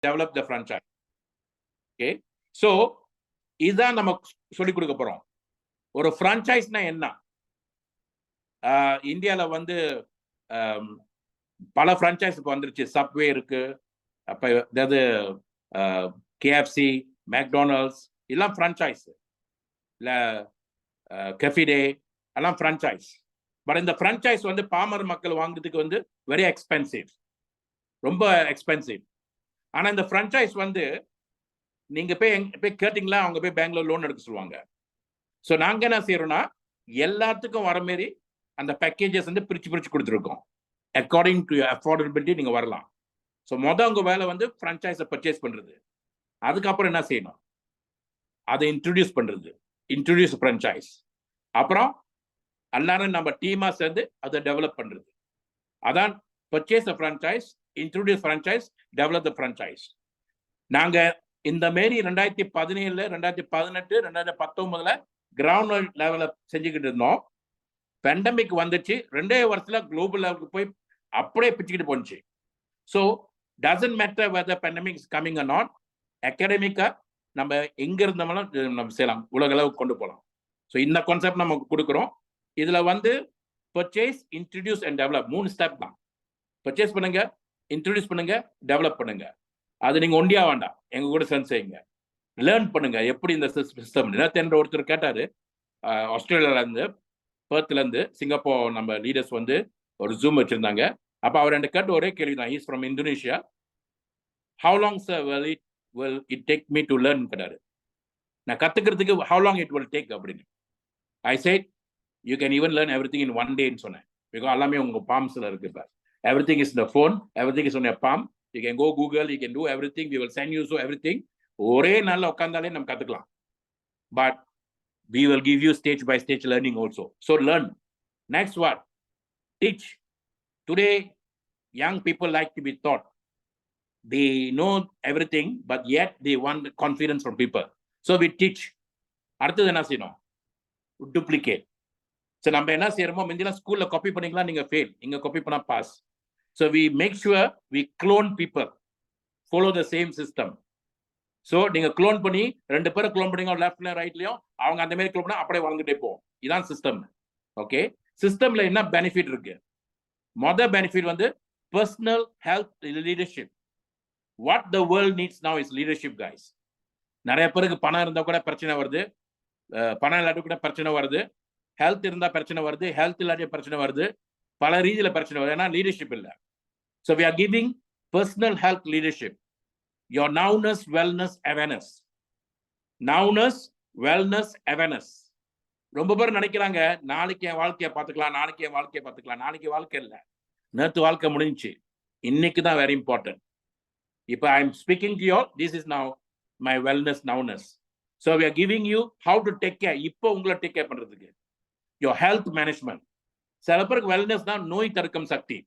develop the franchise. Okay, so இதுதான் நம்ம சொல்லி கொடுக்க போறோம். ஒரு ஃப்ரான்ச்சைஸ்னா என்ன? இந்தியால வந்து பல ஃப்ரான்ச்சைஸ் இப்போ வந்துருச்சு. சப்வே இருக்கு, அப்ப அதாவது கேஎஃப்சி, மெக்டானல்ட்ஸ் எல்லாம் ஃப்ரான்ச்சைஸ், இல்ல கெஃபிடே எல்லாம் ஃப்ரான்ச்சைஸ். பட் இந்த ஃப்ரான்ச்சைஸ் வந்து பாமர் மக்கள் வாங்குறதுக்கு வந்து வெரி எக்ஸ்பென்சிவ், ரொம்ப எக்ஸ்பென்சிவ். ஆனா இந்த ஃப்ரான்ச்சைஸ் வந்து நீங்க போய் கேட்டீங்களா, அவங்க போய் பேங்க்ல லோன் எடுக்க சொல்லுவாங்க. ஸோ நாங்க என்ன செய்யறோம்னா, எல்லாத்துக்கும் வர மாரி அந்த பேக்கேஜஸ் வந்து பிரிச்சு கொடுத்துருக்கோம். அக்கார்டிங் டு அஃபோர்டபிலிட்டி நீங்க வரலாம். ஸோ உங்க வேலை வந்து ஃப்ரான்ச்சைஸை பர்ச்சேஸ் பண்றது. அதுக்கப்புறம் என்ன செய்யணும், அதை இன்ட்ரடியூஸ் பண்றது, இன்ட்ரடியூஸ் ஃப்ரான்ச்சைஸ். அப்புறம் எல்லாரும் நம்ம டீமா சேர்ந்து அதை டெவலப் பண்றது. அதான் purchase franchise, introduce franchise, develop த ஃப்ரான்ச்சைஸ். நாங்க இந்த மாரி 2017, 2018, 2019 கிரவுண்ட் லெவல்ல செஞ்சுக்கிட்டு இருந்தோம். பேண்டமிக் வந்துச்சு, 2 வருஷத்துல குளோபல் லெவலுக்கு போய் அப்படியே பிச்சுக்கிட்டு போச்சு. So doesn't matter whether pandemic is coming or not, அகாடமிக்கா நம்ம எங்க இருந்தோம்னாலும் நம்ம செய்யலாம், உலக அளவுக்கு கொண்டு போகலாம். ஸோ இந்த கான்செப்ட் நம்ம கொடுக்குறோம். இதுல வந்து purchase, introduce and develop 3 step தான். பர்ச்சேஸ் பண்ணுங்க, இன்ட்ரடியூஸ் பண்ணுங்க, டெவலப் பண்ணுங்க. அது நீங்க ஒண்டியா வேண்டாம், எங்க கூட சேர்ந்து செய்யுங்க. லேர்ன் பண்ணுங்க எப்படி இந்த சிஸ்டம். நேற்று ஒருத்தர் கேட்டாரு, ஆஸ்திரேலியால இருந்து, பெர்த்ல இருந்து, சிங்கப்பூர் நம்ம லீடர்ஸ் வந்து ஒரு ஜூம் வச்சிருந்தாங்க. அப்ப அவர் என்கிட்ட கேட்ட ஒரே கேள்விதான், is from Indonesia, how long sir will it take me to learn கேட்டாரு. நான் கத்துக்கிறதுக்கு how long it will take அப்படின்னு. I said you can even learn everything in 1 day ன்னு சொன்னேன். பிகாஸ் எல்லாமே உங்க பாம்ஸ்ல இருக்கு. இப்ப everything is in the phone, everything is on your palm. You can go Google, you can do everything, we will send you so everything. ஒரே நாள்ல உட்கார்ந்தாலே நம்ம கத்துக்கலாம். But we will give you stage by stage learning also. So learn. Next what? Teach. Today young people like to be taught. They know everything, but yet they want confidence from people. So we teach. அடுத்தது என்ன செய்யணும்? Duplicate. So நம்ம என்ன செய்யறோமோ, முந்திலாம் ஸ்கூல்ல copy பண்ணிக்கலாம், நீங்க fail, இங்க copy பண்ணா pass. So we make sure we clone people, follow the same system. So நீங்க க்ளோன் பண்ணி 2 பேரை க்ளோன் பண்ணீங்க, லெஃப்ட்லயும் ரைட்லயும், அவங்க அந்த மாதிரி க்ளோன் பண்ணா அப்படியே வளர்ந்துட்டே போகும். இதான் சிஸ்டம். ஓகே, சிஸ்டம்ல என்ன பெனிஃபிட் இருக்கு? மொதல் பெனிஃபிட் வந்து personal health, leadership. What the world needs now is leadership guys. நிறைய பேருக்கு பணம் இருந்தா கூட பிரச்சனை வருது, பணம் இல்லாட்டி கூட பிரச்சனை வருது, ஹெல்த் இருந்தா பிரச்சனை வருது, ஹெல்த் இல்லாட்டி பிரச்சனை வருது, பல ரீதியில பிரச்சனை வருது, ஏன்னா லீடர்ஷிப் இல்லை. So we are giving personal health leadership, your nowness, wellness, awareness. Nowness, wellness, awareness. ரொம்ப பேர் நினைக்கிறாங்க, நாளைக்கு என் வாழ்க்கையை பார்த்துக்கலாம், நாளைக்கு என் வாழ்க்கையை பார்த்துக்கலாம். நாளைக்கு வாழ்க்கை இல்லை, நேற்று வாழ்க்கை முடிஞ்சிச்சு, இன்னைக்கு தான் வெரி இம்பார்ட்டன்ட். இப்போ I am speaking to you, this is now my wellness, nowness. So we are giving you how to take care. இப்போ உங்களை டேக் கேர் பண்றதுக்கு யோர் ஹெல்த் மேனேஜ்மெண்ட். சில பேருக்கு வெல்னஸ் தான் நோய் தடுக்கும் சக்தி.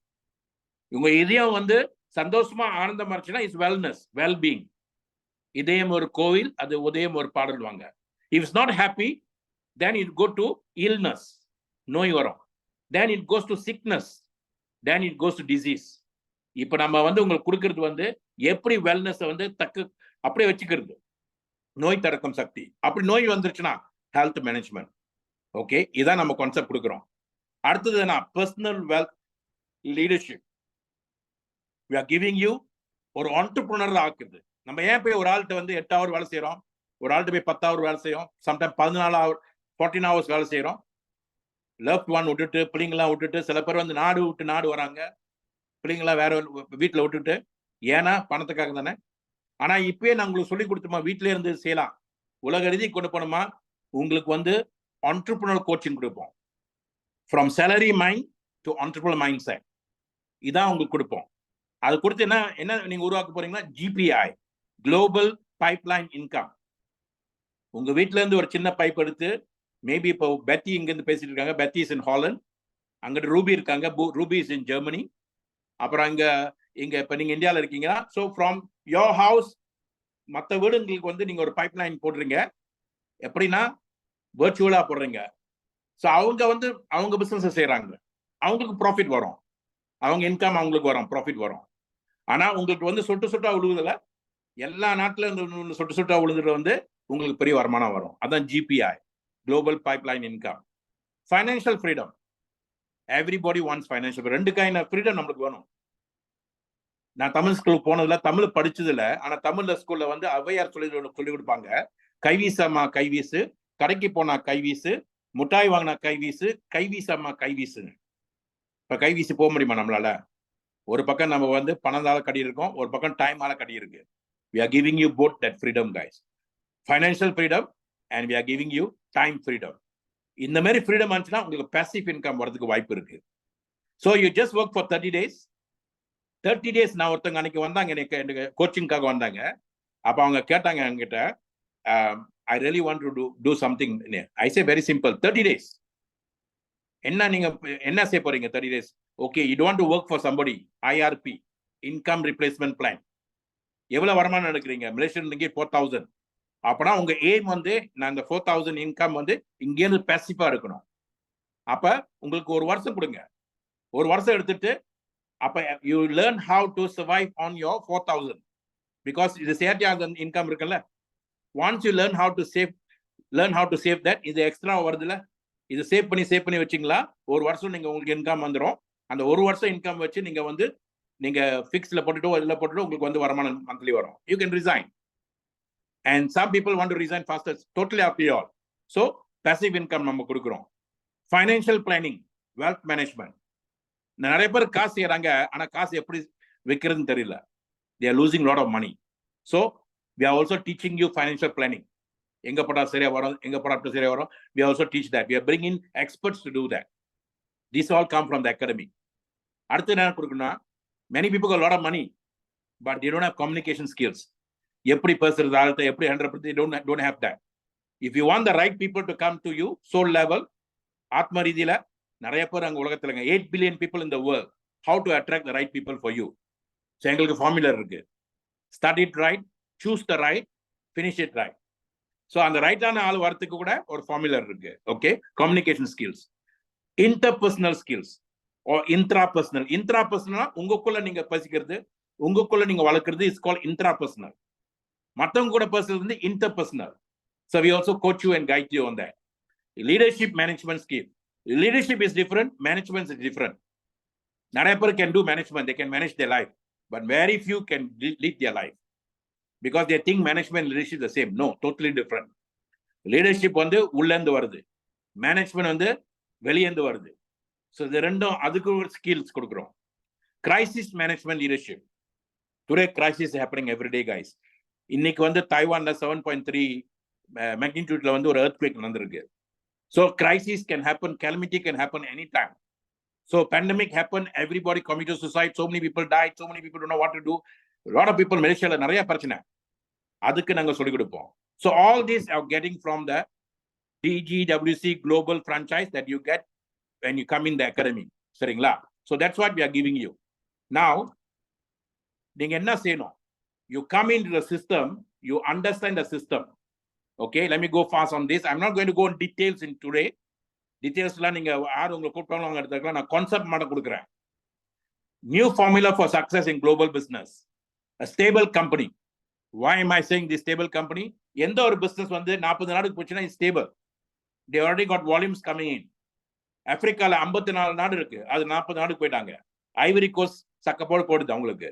உங்க இதயம் வந்து சந்தோஷமா ஆனந்தமா இருந்துச்சுன்னா இஸ் வெல்னஸ், வெல்பீங். இதயம் ஒரு கோவில், அது உதயம் ஒரு பாடல்வாங்க. If is not happy, then it go to illness, நோய் வரும். Then it goes to sickness, then it goes to disease. இப்ப நம்ம வந்து உங்களுக்கு கொடுக்கறது வந்து எப்படி வெல்னஸ் வந்து அப்படியே வச்சுக்கிறது, நோய் தடுக்கும் சக்தி. அப்படி நோய் வந்துருச்சுன்னா ஹெல்த் மேனேஜ்மெண்ட். ஓகே, இதான் நம்ம கான்செப்ட் கொடுக்குறோம். அடுத்தது என்ன? Personal wealth leadership. We are giving you ஒரு ஆண்டர்பிரினர் ஆக்குது. நம்ம ஏன் போய் ஒரு ஆள்கிட்ட வந்து 8 hours வேலை செய்யறோம், ஒரு ஆள்கிட்ட போய் 10 hours வேலை செய்யும், சம்டைம் 14 hours 14 hours வேலை செய்யறோம். லவ்ட் ஒன் விட்டுட்டு, பிள்ளைங்களாம் விட்டுட்டு, சில பேர் வந்து நாடு விட்டு நாடு வராங்க, பிள்ளைங்களாம் வேற வீட்டுல விட்டுட்டு. ஏன்னா பணத்துக்காக தானே. ஆனா இப்பயே நான் உங்களுக்கு சொல்லி கொடுத்தோமா, வீட்டிலே இருந்து செய்யலாம், உலக ரீதி கொண்டு போனோமா, உங்களுக்கு வந்து ஆண்டர்பிரினர் கோச்சிங் கொடுப்போம். From salary mind to entrepreneur mind set, இதான் உங்களுக்கு கொடுப்போம். அது கொடுத்து என்ன நீங்க உருவாக்க போறீங்கன்னா, GPI, குளோபல் பைப்லைன் இன்கம். உங்க வீட்டுல இருந்து ஒரு சின்ன பைப் எடுத்து, மேபி இப்போ பெத்தி இங்க இருந்து பேசிட்டு இருக்காங்க, பெத்தி இஸ் இன் ஹாலண்ட், அங்கிட்டு ரூபி இருக்காங்க, ரூபி இஸ் இன் ஜெர்மனி, அப்புறம் இங்க இப்ப நீங்க இந்தியாவில் இருக்கீங்கன்னா, ஸோ ஃப்ரம் யோர் ஹவுஸ் மற்ற வீடுங்களுக்கு வந்து நீங்க ஒரு பைப்லைன் போடுறீங்க. எப்படின்னா வர்ச்சுவலா போடுறீங்க. ஸோ அவங்க வந்து அவங்க பிசினஸ் செய்யறாங்க, அவங்களுக்கு ப்ராஃபிட் வரும், அவங்க இன்கம் அவங்களுக்கு வரும், ப்ராஃபிட் வரும். ஆனா உங்களுக்கு வந்து சொட்டு சொட்டா விழுவுதில்ல, எல்லா நாட்டுல இருந்து சொட்டு சொட்டா விழுந்துட்டு வந்து உங்களுக்கு பெரிய வருமானம் வரும். அதான் GPI, global pipeline income. Financial freedom, everybody wants financial. 2 kind of freedom நம்மளுக்கு வேணும். நான் தமிழ் ஸ்கூலுக்கு போனதுல, தமிழ் படிச்சதுல, ஆனா தமிழ்ல ஸ்கூல்ல வந்து ஔவையார் சொல்லி கொடுப்பாங்க, கைவீசம்மா கைவீசு, கடைக்கு போனா கைவீசு, முட்டாய் வாங்கினா கைவீசு, கைவீசம்மா கைவீசுன்னு. இப்ப கைவீசி போக முடியுமா நம்மளால? ஒரு பக்கம் நம்ம வந்து பணத்தால கட்டி இருக்கோம், ஒரு பக்கம் டைமால கட்டி இருக்கு. We are giving you both that freedom, guys. Financial freedom and we are giving you time freedom. இந்த மாதிரி ஃப்ரீடம் ஆச்சுன்னா உங்களுக்கு passive income வரதுக்கு வாய்ப்பு இருக்கு. So you just work for 30 days. 30 days நான் ஒருத்தங்க அன்னைக்கு வந்தாங்க, எனக்கு கோச்சிங்காக வந்தாங்க. அப்ப அவங்க கேட்டாங்க என்கிட்ட, I really want to do something. I say very simple, 30 days. என்ன நீங்க என்ன செய்ய போறீங்க 30 days? Okay, you don't want to work for somebody. IRP, income replacement plan. எவ்வளவு வருமானம் எடுக்கிறீங்க? Malaysian ringgit 4,000. அப்பனா உங்க எய்ம் வந்து நான் இந்த 4,000 இன்கம் வந்து இங்கே இருந்து பாசிவா இருக்கணும். அப்ப உங்களுக்கு ஒரு வருஷம் கொடுங்க. ஒரு வருஷம் எடுத்துட்டு அப்ப you learn how to survive on your 4,000 because இது சேர்த்து இன்கம் இருக்குல்ல. Once you learn how to save that, இது எக்ஸ்ட்ரா வருதுல, இது சேவ் பண்ணி வச்சிங்களா, ஒரு வருஷம் நீங்க உங்களுக்கு இன்கம் வந்துடும். அந்த ஒரு வருஷம் இன்கம் வச்சு நீங்க வந்து நீங்க ஃபிக்ஸ்ல போட்டுட்டோ இல்ல போட்டுட்டோ உங்களுக்கு வந்து வருமானம் மந்த்லி வரும். You can resign. And some people want to resign faster. Totally up to you all. So passive income நம்ம கொடுக்கிறோம். Financial planning, wealth management. நிறைய பேர் காசு செய்யறாங்க, ஆனா காசு எப்படி வைக்கிறதுன்னு தெரியல. They are losing lot of money. So we are also teaching you financial planning. எங்க போட்டா சரியா வரும், எங்க போட்டா சரியா வரும். We also teach that. We are bringing experts to do that. These all come from the academy. அடுத்து என்ன கொடுக்கணும்னா, many people got a lot of money, but they don't have communication skills. எப்படி பேசுறது, ஆள்கிட்ட எப்படி 100% don't have that. If you want the right people to come to you, soul level, ஆத்ம ரீதியில நிறைய பேர் அங்க உலகத்துல 8 billion people in the world. How to attract the right people for you? So எங்களுக்கு ஃபார்முலா இருக்கு. Start it right, choose the right, finish it right. So அந்த ரைட்டான ஆள் வரதுக்கு கூட ஒரு ஃபார்முலா இருக்கு. Okay, communication skills, interpersonal skills or intrapersonal. Intrapersonal உங்களுக்குள்ள நீங்க பேசிக்கிறது, உங்களுக்குள்ள நீங்க வளர்க்கிறது is called intrapersonal. மத்தவங்க கூட பேசுறது வந்து interpersonal. So we also coach you and guide you on that. Leadership management skill. Leadership is different, management is different. நிறைய பேர் can do management, they can manage their life, but very few can lead their life because they think management and leadership the same. No, totally different. Leadership வந்து உள்ள இருந்து வருது, management வந்து வெளிய இருந்து வருது. So the ரெண்டும் அதுக்கு ஒரு ஸ்கில்ஸ் கொடுக்கிறோம். Crisis management leadership. Today crisis is happening every day, guys. இன்னைக்கு வந்து தைவான்ல 7.3 magnitudeல வந்து ஒரு earthquake நடந்திருக்கு. So crisis can happen, calamity can happen anytime. So pandemic happened, everybody committed suicide, so many people died, so many people don't know what to do. A lot of people மலேசியால நிறைய பிரச்சனை, அதுக்கு நாங்க சொல்லி கொடுப்போம். So all these are getting from the DGWC global franchise that you get when you come in the academy. சரிங்களா? So that's what we are giving you. Now நீங்க என்ன செய்யணும்? You come into the system, you understand the system. Okay, let me go fast on this. I'm not going to go in details in today. Detailsலாம் நீங்க யார் உங்களை கூப்பிட்டாலும் அவங்க எடுத்துக்கலாம். நான் கான்செப்ட் மட்டும் கொடுக்குறேன். New formula for success in global business. A stable company. Why am I saying this stable company? எந்த ஒரு பிசினஸ் வந்து 40 நாடுக்கு போச்சுன்னா is stable. They already got volumes coming in. ஆப்பிரிக்கால 54 நாடு இருக்கு, அது 40 நாடுக்கு போயிட்டாங்க. ஐவரி கோஸ்ட் சக்கப்போடு போடுது அவங்களுக்கு,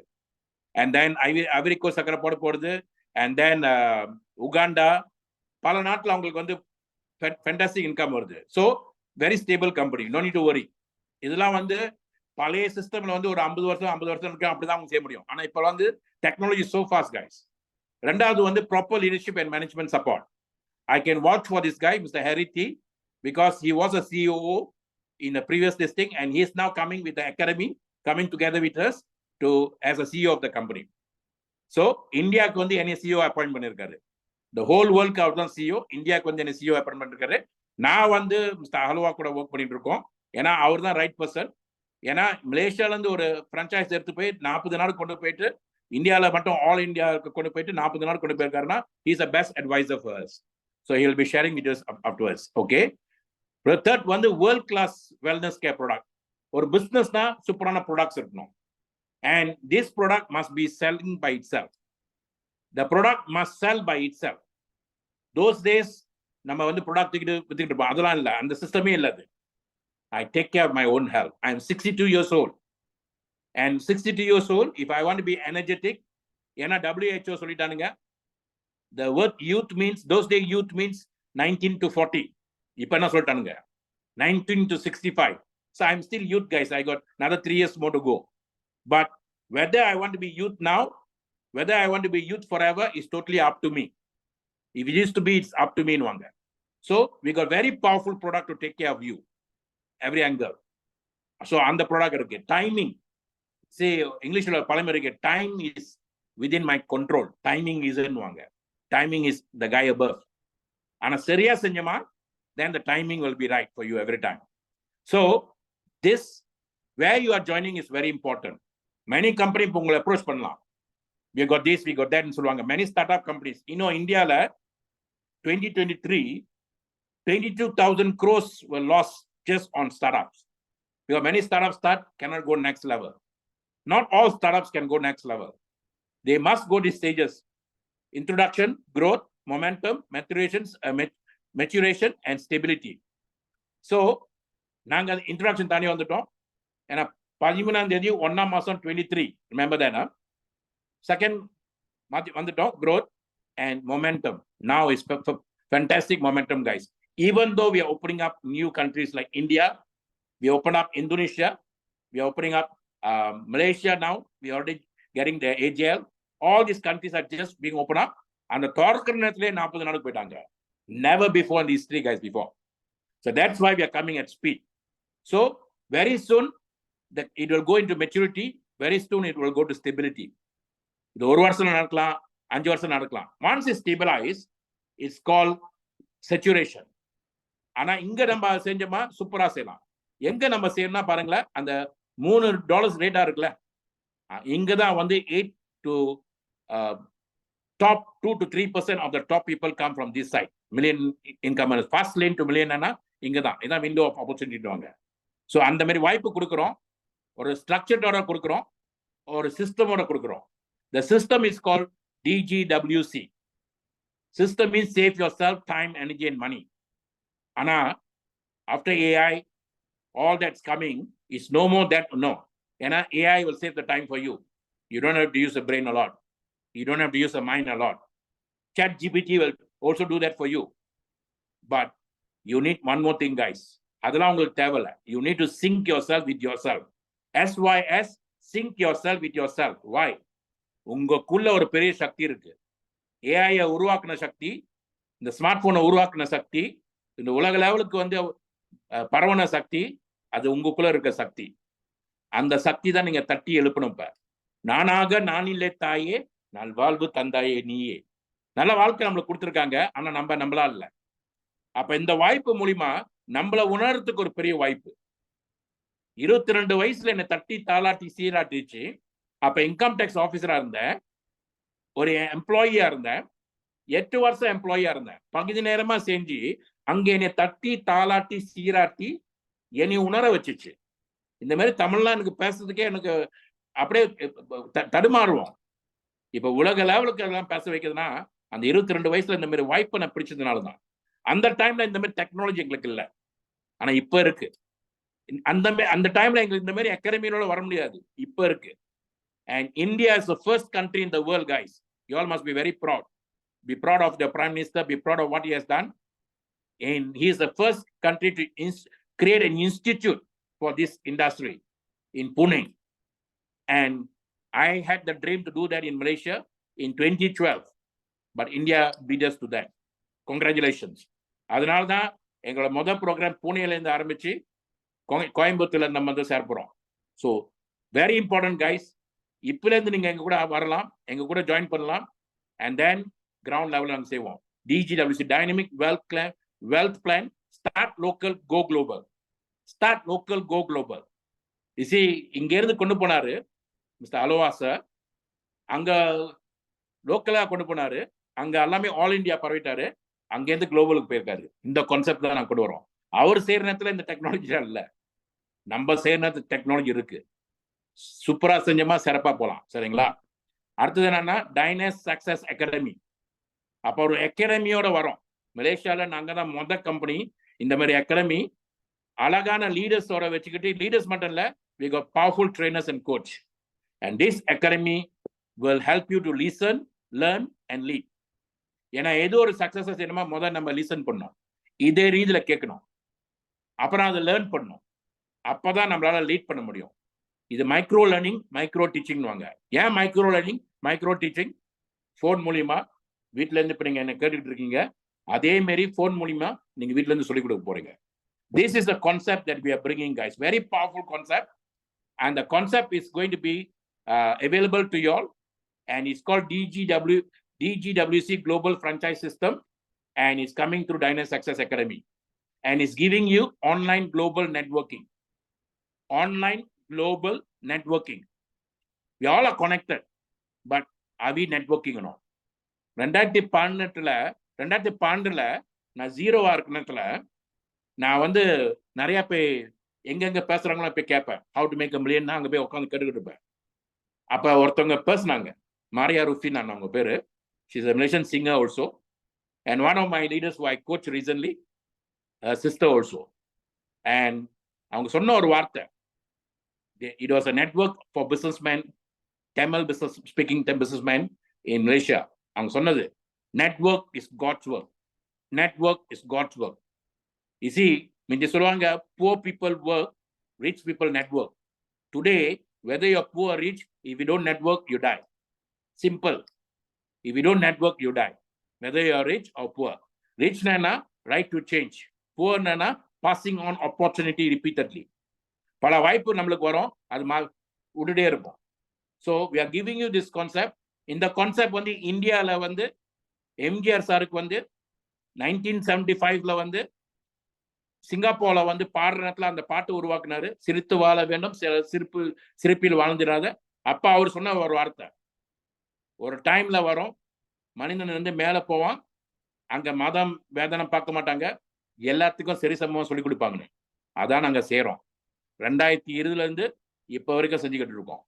and then ஐவரி கோஸ்ட் சக்கரை போடுது, and then உகாண்டா, பல நாட்டுல அவங்களுக்கு வந்து ஃபேண்டாஸ்டிக் இன்கம் வருது. So very stable company, no need to worry. இதெல்லாம் வந்து பழைய சிஸ்டம்ல வந்து ஒரு 50 வருஷம் இருக்கு, அப்படிதான் அவங்க செய்ய முடியும். ஆனா இப்ப வந்து டெக்னாலஜி சோ ஃபாஸ்ட், கைஸ். ரெண்டாவது வந்து proper leadership and management support. I can vouch for this guy, Mr. Harry T, because he was a COO in the previous listing, and he is now coming with the academy, coming together with us to as a CEO of the company. So இந்தியாவுக்கு வந்து என்ன CEO appoint பண்ணிருக்காரு. The whole world க்கு அவர் தான் CEO. இந்தியாவுக்கு வந்து என்ன CEO appoint பண்ணிருக்காரு. நான் வந்து மிஸ்டர் அஹல்வா கூட ஒர்க் பண்ணிட்டு இருக்கோம். ஏன்னா அவர் தான் ரைட் பர்சன். ஏன்னா மலேசியால இருந்து ஒரு பிரான்ச்சைஸ் எடுத்து போய் 40 நாடு கொண்டு போயிட்டு, இந்தியாவில மட்டும் ஆல் இந்தியாவுக்கு கொண்டு போயிட்டு 40 நாடு கொண்டு போயிருக்காருன்னா he is the best advisor for us. So he will be sharing with us afterwards. Okay. Third வந்து world class wellness care product. ஒரு பிசினஸ்னா சூப்பரான ப்ராடக்ட்ஸ் இருக்கணும், and this product must be selling by itself. The product must sell by itself. Those days நம்ம வந்து product வித்துக்கிட்டு இருப்போம், அதெல்லாம் இல்லை, அந்த சிஸ்டமே இல்லை. அது I take care of my own health. I am 62 years old. And 62 years old, if I want to be energetic, ஏன்னா WHO சொல்லிட்டானுங்க, the word youth means, those day youth means 19 to 40. இப்போ என்ன சொல்லிட்டானுங்க, 19 to 65. So I'm still youth, guys. I got another 3 years more to go. But whether I want to be youth now, whether I want to be youth forever is totally up to me. If it is to be, it's up to me. So we got very powerful product to take care of you, every angle. So on the product, timing. Say English palamari, time is within my control. Timing is in wanga. Timing is the guy above. And a serious senjama, then the timing will be right for you every time. So this, where you are joining is very important. Many companies will approach pannalam. We got this, we got that, and so on. Many startup companies, India la 2023, 22,000 crores were lost just on startups. Because many startups cannot go next level. Not all startups can go next level. They must go these stages: introduction, growth, momentum, maturation, and stability. So, நாங்க introduction தானே வந்துட்டோம். ஏன்னா 13ஆம் தேதி 1ஆம் மாசம் 23, remember that, huh? Second வந்துட்டோம், growth and momentum. Now is fantastic momentum, guys. Even though we are opening up new countries like India, we opened up Indonesia, we are opening up Malaysia now, we are already getting the AGL. All these countries are just being opened up. And the Torkarnathile 40 நாளுக்கு போயிட்டாங்க. Never before in the history, guys, before. So that's why we are coming at speed. So very soon, it will go into maturity. Very soon, it will go to stability. இது 1 வருஷம் நடக்கலாம், 5 வருஷம் நடக்கலாம். Once it stabilize, it's called saturation. ஆனா இங்க நம்ம செஞ்சோமா சூப்பரா செய்யலாம். எங்க நம்ம செய்யணும்னா பாருங்களேன், அந்த $3 ரேட்டா இருக்குல்ல, இங்கதான் வந்து 8 to top 2 to 3% of the top people come from this side. Million income, first lane to million, இங்கதான் இதான் விண்டோ ஆஃப் ஆப்பர்ச்சுனிட்டி வாங்க. ஸோ அந்த மாதிரி வாய்ப்பு கொடுக்குறோம், ஒரு ஸ்ட்ரக்சர்டோட கொடுக்குறோம், ஒரு சிஸ்டமோட கொடுக்குறோம். The system is called DGWC. System means save yourself time, energy, and money. Ana, after AI, all that's coming is no more that, no. AI will save the time for you. You don't have to use the brain a lot. You don't have to use the mind a lot. ChatGPT will also do that for you. But you need one more thing, guys. அதெல்லாம் உங்களுக்கு தேவையில்ல. You need to sync yourself with yourself. SYS, sync yourself with yourself. Why? உங்களுக்குள்ள ஒரு பெரிய சக்தி இருக்கு. ஏஐயை உருவாக்குன சக்தி, இந்த smart போனை உருவாக்குன சக்தி, இந்த உலக லெவலுக்கு வந்து பரவன சக்தி, அது உங்களுக்குள்ள இருக்க சக்தி. அந்த சக்தி தான் நீங்க தட்டி எழுப்பணும். இப்ப நானாக நானில்லை தாயே, நல் வாழ்வு தந்தாயே நீயே. நல்ல வாழ்க்கை நம்மளுக்கு கொடுத்துருக்காங்க, ஆனா நம்மளா இல்ல. அப்ப இந்த வாய்ப்பு மூலியமா நம்மள உணர்றதுக்கு ஒரு பெரிய வாய்ப்பு. 22 வயசுல என்னை தட்டி தாளாட்டி சீராட்டிச்சு. அப்ப இன்கம் டேக்ஸ் ஆபீசரா இருந்தேன், ஒரு எம்ப்ளாயியா இருந்தேன், 8 வருஷம் எம்ப்ளாயியா இருந்தேன். பகுதி நேரமா செஞ்சு அங்க என்னை தட்டி தாளாட்டி சீராட்டி என்னை உணர வச்சிச்சு. இந்த மாதிரி தமிழ்லாம் எனக்கு பேசுறதுக்கே எனக்கு அப்படியே தடுமாறுவோம். இப்ப உலக லெவலுக்கு எல்லாம் பேச வைக்கிறதுனா அந்த 22 வயசுல இந்த மாதிரி வாய்ப்பை நான் பிடிச்சதுனாலதான். அந்த டைம்ல இந்த மாதிரி டெக்னாலஜி எங்களுக்கு இல்லை, ஆனா இப்ப இருக்கு. அந்த டைம்ல எங்களுக்கு இந்த மாதிரி அகாடமியோட வர முடியாது, இப்ப இருக்கு. And India is the first country in the world, guys. You all must be very proud. Be proud of the Prime Minister, be proud of what he has done. And he is the first country to create an institute for this industry in Pune. And I had the dream to do that in Malaysia in 2012. But India beat us to that. Congratulations. அதனால தான் எங்களோட முதல் program பூனேல இருந்து ஆரம்பிச்சு கோயம்புத்தூர்ல நம்ம வந்து சேர்ப்போம். So very important, guys. இப்பல இருந்து நீங்க எங்க கூட வரலாம், எங்க கூட ஜாயின் பண்ணலாம். அண்ட் தென் கிரவுண்ட் லெவல் நாங்கள் செய்வோம். DGWC, dynamic wealth plan. Start local, go global. Start local, go global. இசி இங்க இருந்து கொண்டு போனாரு மிஸ்டர் அலோவா சார், அங்க லோக்கலா கொண்டு போனாரு, அங்க எல்லாமே ஆல் இண்டியா பரவிட்டாரு, அங்கேருந்து குளோபலுக்கு போயிருக்காரு. இந்த கான்செப்ட் தான் நான் கொண்டு வரோம். அவர் செய்யற நேரத்துல இந்த டெக்னாலஜி இல்ல, நம்ம செய்யற நேரத்துல டெக்னாலஜி இருக்கு. சூப்பரா செஞ்சோமா சிறப்பா போலாம். சரிங்களா? அடுத்தது என்னன்னா டைனஸ் சக்சஸ் அகாடமி. அப்போ ஒரு அகாடமியோட வரோம். மலேசியால நாங்க தான் மொதல் கம்பெனி இந்த மாதிரி அகாடமி. அழகான லீடர்ஸோட வச்சுக்கிட்டு, லீடர்ஸ் மட்டும் இல்ல, we got powerful trainers and coach, and this academy will help you to listen, learn and lead. ஏன்னா ஏதோ ஒரு சக்சஸஸ் என்னமா முதல்ல நம்ம லிசன் பண்ணணும், இதே ரீதியில கேட்கணும், அப்புறம் அதை லேர்ன் பண்ணணும். அப்பதான் நம்மளால லீட் பண்ண முடியும். இது மைக்ரோ லேர்னிங், மைக்ரோ டீச்சிங் வாங்க. ஏன் micro learning, micro teaching? Phone மூலியமா வீட்டுல இருந்து இப்ப நீங்க என்ன கேட்டுட்டு இருக்கீங்க, அதே மாதிரி ஃபோன் மூலியமா நீங்க வீட்டுல இருந்து சொல்லிக் கொடுக்க போறீங்க. This is the concept that we are bringing, guys. Very powerful concept, and the concept is going to be available to you all, and it's called DGWC Global Franchise System, and it's coming through Dynasty Success Academy, and it's giving you online global networking. Online global networking. We all are connected, but are we networking or not? 2012 நான் ஜீரோவா இருக்கிற நான் வந்து நிறைய போய் எங்கெங்க பேசுறாங்களோ போய் கேட்பேன். How to make a million அங்கே போய் உட்காந்து கேட்டுக்கிட்டு இருப்பேன். அப்ப ஒருத்தவங்க பேசுனாங்க, மாரியா ருஃபின் அவங்க பேரு. She is a Malaysian singer also, and one of my leaders who I coached recently, her sister also. And அவங்க சொன்ன ஒரு வார்த்தை, it was a network for businessmen, Tamil business speaking businessmen in Malaysia. அவங்க சொன்னது, network is God's work. Network is God's work. You see, when they சொல்லுவாங்க poor people work, rich people network. Today, whether you're poor or rich, if you don't network, you die. Simple. If you don't network, you die. Whether you're rich or poor. Rich nana, right to change. Poor nana, passing on opportunity repeatedly. பல வாய்ப்பு நம்மளுக்கு வரும், அது விட்டுட்டே இருப்போம். So, we are giving you this concept. இந்த concept வந்து இந்தியால வந்து எம்ஜிஆர் சாருக்கு வந்து 1975ல வந்து சிங்கப்பூர்ல வந்து பாடுற நேரத்துல அந்த பாட்டு உருவாக்குனாரு, சிரித்து வாழ வேண்டும் சிரிப்பில் வாழ்ந்துடாத. அப்ப அவர் சொன்ன ஒரு வார்த்தை, ஒரு டைம்ல வரும் மனிதன் வந்து மேல போவான், அங்க மதம் வேதனை பார்க்க மாட்டாங்க, எல்லாத்துக்கும் சரி சமமா சொல்லி கொடுப்பாங்கன்னு. அதான் நாங்க செய்யறோம். 2020ல இருந்து இப்ப வரைக்கும் செஞ்சுக்கிட்டு இருக்கோம்.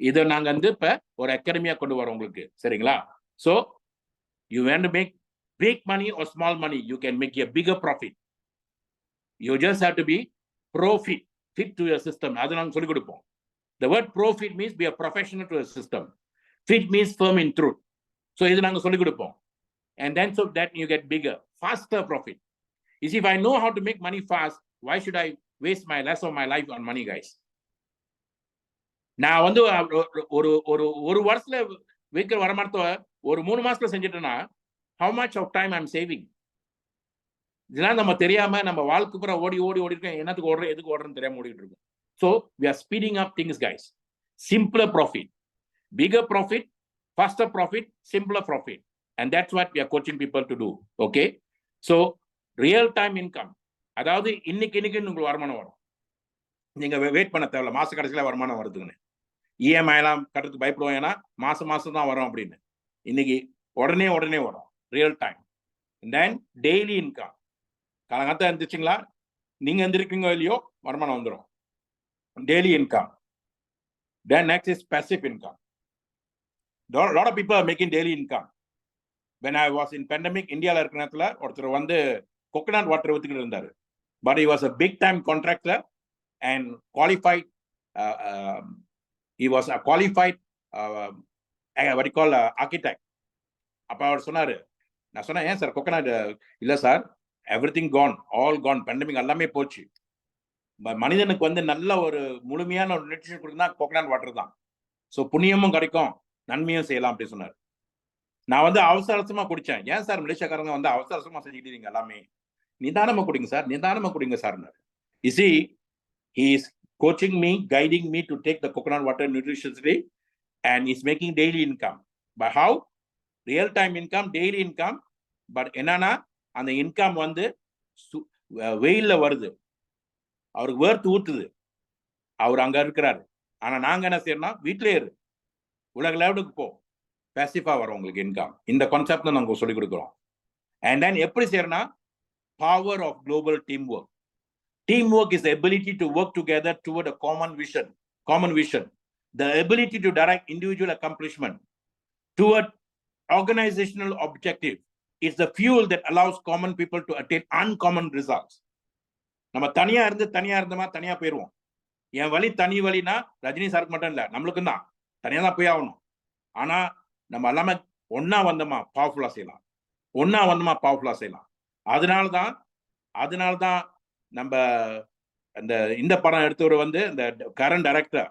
இதை நாங்க வந்து இப்ப ஒரு அகாடமியா கொண்டு வரோம் உங்களுக்கு. சரிங்களா? So you want to make big money or small money, you can make a bigger profit. You just have to be profit, fit to your system. அது நாங்க சொல்லிக் கொடுப்போம். The word profit means be a professional to a system. Fit means firm in truth. So இது நாங்க சொல்லிக் கொடுப்போம். And then so that you get bigger, faster profit. You see, if I know how to make money fast, why should I waste my rest of my life on money, guys? நான் வந்து ஒரு வருஷத்துல வைக்கிற வருமானத்தை ஒரு 3 மாசத்துல செஞ்சுட்டேன்னா how much of time I'm saving? இதெல்லாம் நம்ம தெரியாம நம்ம வாழ்க்கை பூரா ஓடி இருக்கோம். என்னத்துக்கு ஓடுறோம், எதுக்கு ஓடுறோம்னு தெரியாம ஓடிட்டு இருக்கோம். So we are speeding up things, guys. Simpler profit, bigger profit, faster profit, simpler profit, and that's what we are coaching people to do. Okay? So real time income, அதாவது இன்னைக்கு உங்களுக்கு வருமானம் வரும். நீங்க வெயிட் பண்ண தேவையில்ல மாச கடைசியில வருமானம் வருதுன்னு. இஎம்ஐ எல்லாம் கட்டுறதுக்கு பயப்படுவோம், ஏன்னா மாசம் தான் வரும் அப்படின்னு. இன்னைக்கு உடனே வரும், real time. Then daily income, காலங்காலத்தை இருந்துச்சுங்களா, நீங்க எந்திருக்கீங்க இல்லையோ வருமானம் வந்துடும். Daily income. Then next is passive income. A lot of people are making daily income. When I was in pandemic, India இருக்கிற நேரத்துல ஒருத்தர் வந்து coconut water வித்துக்கிட்டு இருந்தாரு. But he was a big time contractor and qualified. He was a qualified what you call architect. அப்ப அவர் சொன்னாரு, நான் சொன்னேன், ஏன் சார் coconut? இல்ல sir, everything gone, all gone, pandemic எல்லாமே போச்சு. மனிதனுக்கு வந்து நல்ல ஒரு முழுமையான ஒரு நியூட்ரிஷன் கொடுக்குன்னா கோகனட் வாட்டர் தான். ஸோ புண்ணியமும் கிடைக்கும், நன்மையும் செய்யலாம் அப்படின்னு சொன்னார். நான் வந்து அவசரமா குடிச்சேன். ஏன் சார் மலேசியாக்காரங்க வந்து அவசரமா செஞ்சுக்கிட்டீங்க எல்லாமே, நிதானமா குடிங்க சார், நிதானமா குடிங்க sir. You see, he is coaching me, guiding me to take the coconut water nutritiously, and he's making daily income. But how? Real time income, daily income. But என்னன்னா அந்த இன்கம் வந்து வெயில்ல வருது, அவருக்கு வேர்த்து ஊத்துது, அவர் அங்க இருக்கிறாரு. ஆனா நாங்க என்ன செய்யறோம்னா, வீட்டிலே இரு, உலக லெவலுக்கு போ, பேசிஃபா வரும் உங்களுக்கு இன்கம். இந்த கான்செப்ட் தான் நாங்க சொல்லிக் கொடுக்குறோம். அண்ட் தென் எப்படி செய்யறோம்னா, power of global teamwork. Teamwork is the ability to work together toward a common vision. The ability to direct individual accomplishment. toward organizational objective is the fuel that allows common people to attain uncommon results. நம்ம தனியா இருந்தோமா தனியா போயிருவோம். என் வழி தனி வழினா ரஜினி சாருக்கு மட்டும் இல்ல, நம்மளுக்கும் தான் தனியா தான் போய் ஆகணும். ஆனா நம்ம எல்லாமே ஒன்னா வந்தோமா பவர்ஃபுல்லா செய்யலாம், ஒன்னா வந்தோமா பவர்ஃபுல்லா செய்யலாம். அதனால்தான் நம்ம இந்த படம் எடுத்தவர் வந்து இந்த கரண்ட் டைரக்டர்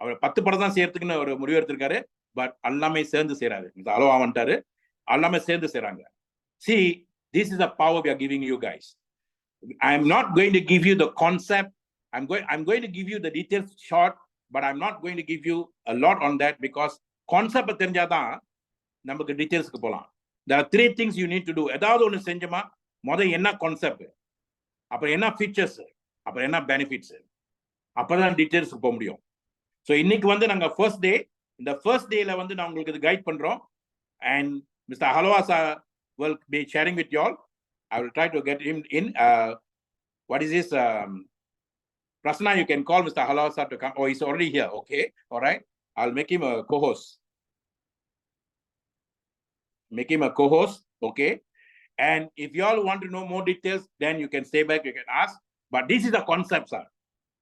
அவர் 10 படம் தான் செய்யறதுக்குன்னு ஒரு முடிவு எடுத்திருக்காரு. பட் எல்லாமே சேர்ந்து செய்யறாரு. இந்த அலோவா வந்துட்டாரு, எல்லாமே சேர்ந்து செய்யறாங்க. See, this is the power we are giving you guys. I am not going to give you the concept. I'm going to give you the details short, but I'm not going to give you a lot on that because concept தெரிஞ்சாதான் நமக்கு டீடைல்ஸ்க்கு போலாம். There are 3 things you need to do. ஏதாவது ஒன்று செஞ்சோமா முதல் என்ன concept, அப்புறம் என்ன features, அப்புறம் என்ன பெனிஃபிட்ஸ், அப்பதான் டீடைல்ஸ்க்கு போக முடியும். ஸோ இன்னைக்கு வந்து நாங்கள் ஃபர்ஸ்ட் டே, இந்த ஃபர்ஸ்ட் டேல வந்து நான் உங்களுக்கு இது கைட் பண்றோம். அண்ட் மிஸ்டர் ஹலோவா sir will be sharing with you all. I will try to get him in. What is this? Prasna, you can call Mr. Halawa sir to come. Oh, he's already here. Okay, all right. I'll make him a co-host. Make him a co-host. Okay. And if you all want to know more details, then you can stay back. You can ask. But this is the concept, sir.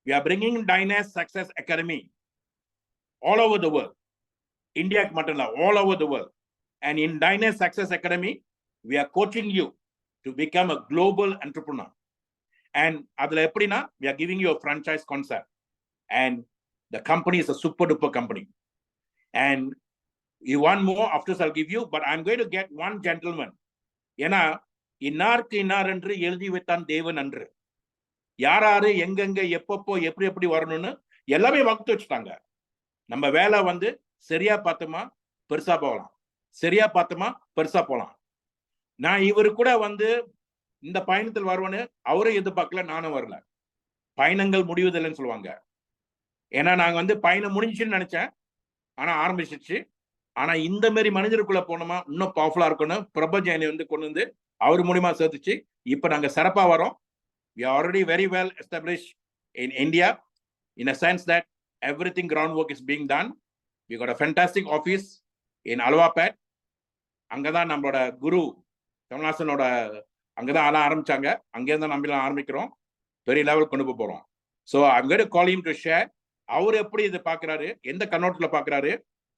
We are bringing Dynast Success Academy all over the world. India, all over the world. And in Dynast Success Academy, we are coaching you to become a global entrepreneur. And adula eppadina, we are giving you a franchise concept. And the company is a super duper company. And you want more, after I'll give you, but I'm going to get one gentleman. ஏன்னா இன்னாருக்கு இன்னார் என்று எழுதி வைத்தான் தேவன் அன்று. யாராரு எங்கெங்க எப்பப்போ எப்படி வரணும்னு எல்லாமே வகுத்து வச்சுட்டாங்க. நம்ம வேலை வந்து சரியா பார்த்தோமா பெருசா போகலாம், சரியா பார்த்தோமா பெருசா போகலாம். நான் இவரு கூட வந்து இந்த பயணத்தில் வருவேன்னு அவரும் எதிர்பார்க்கல, நானும் வரல. பயணங்கள் முடிவதில்லைன்னு சொல்லுவாங்க. ஏன்னா நாங்க வந்து பயணம் முடிஞ்சுன்னு நினைச்சேன், ஆனா ஆரம்பிச்சிருச்சு. ஆனா இந்த மாதிரி மனிதருக்குள்ள போனோமா இன்னும் பவர்ஃபுல்லா இருக்கணும். பிரபஞ்சனை வந்து கொண்டு வந்து அவர் மூலியமா சேர்த்துச்சு. இப்ப நாங்க சிறப்பா வரோம். We are already very well established in India in a sense that everything groundwork is being done. We got a fantastic office in Alwapet. அங்கதான் நம்மளோட குரு கமல்ஹாசனோட அங்கதான் ஆள ஆரம்பிச்சாங்க. அங்கேருந்து நம்பலாம் ஆரம்பிக்கிறோம், பெரிய லெவல் கொண்டு போறோம். So I'm going to call him to share. அவர் எப்படி இதை பாக்குறாரு, எந்த கண்ணோட்டத்துல பாக்குறாரு.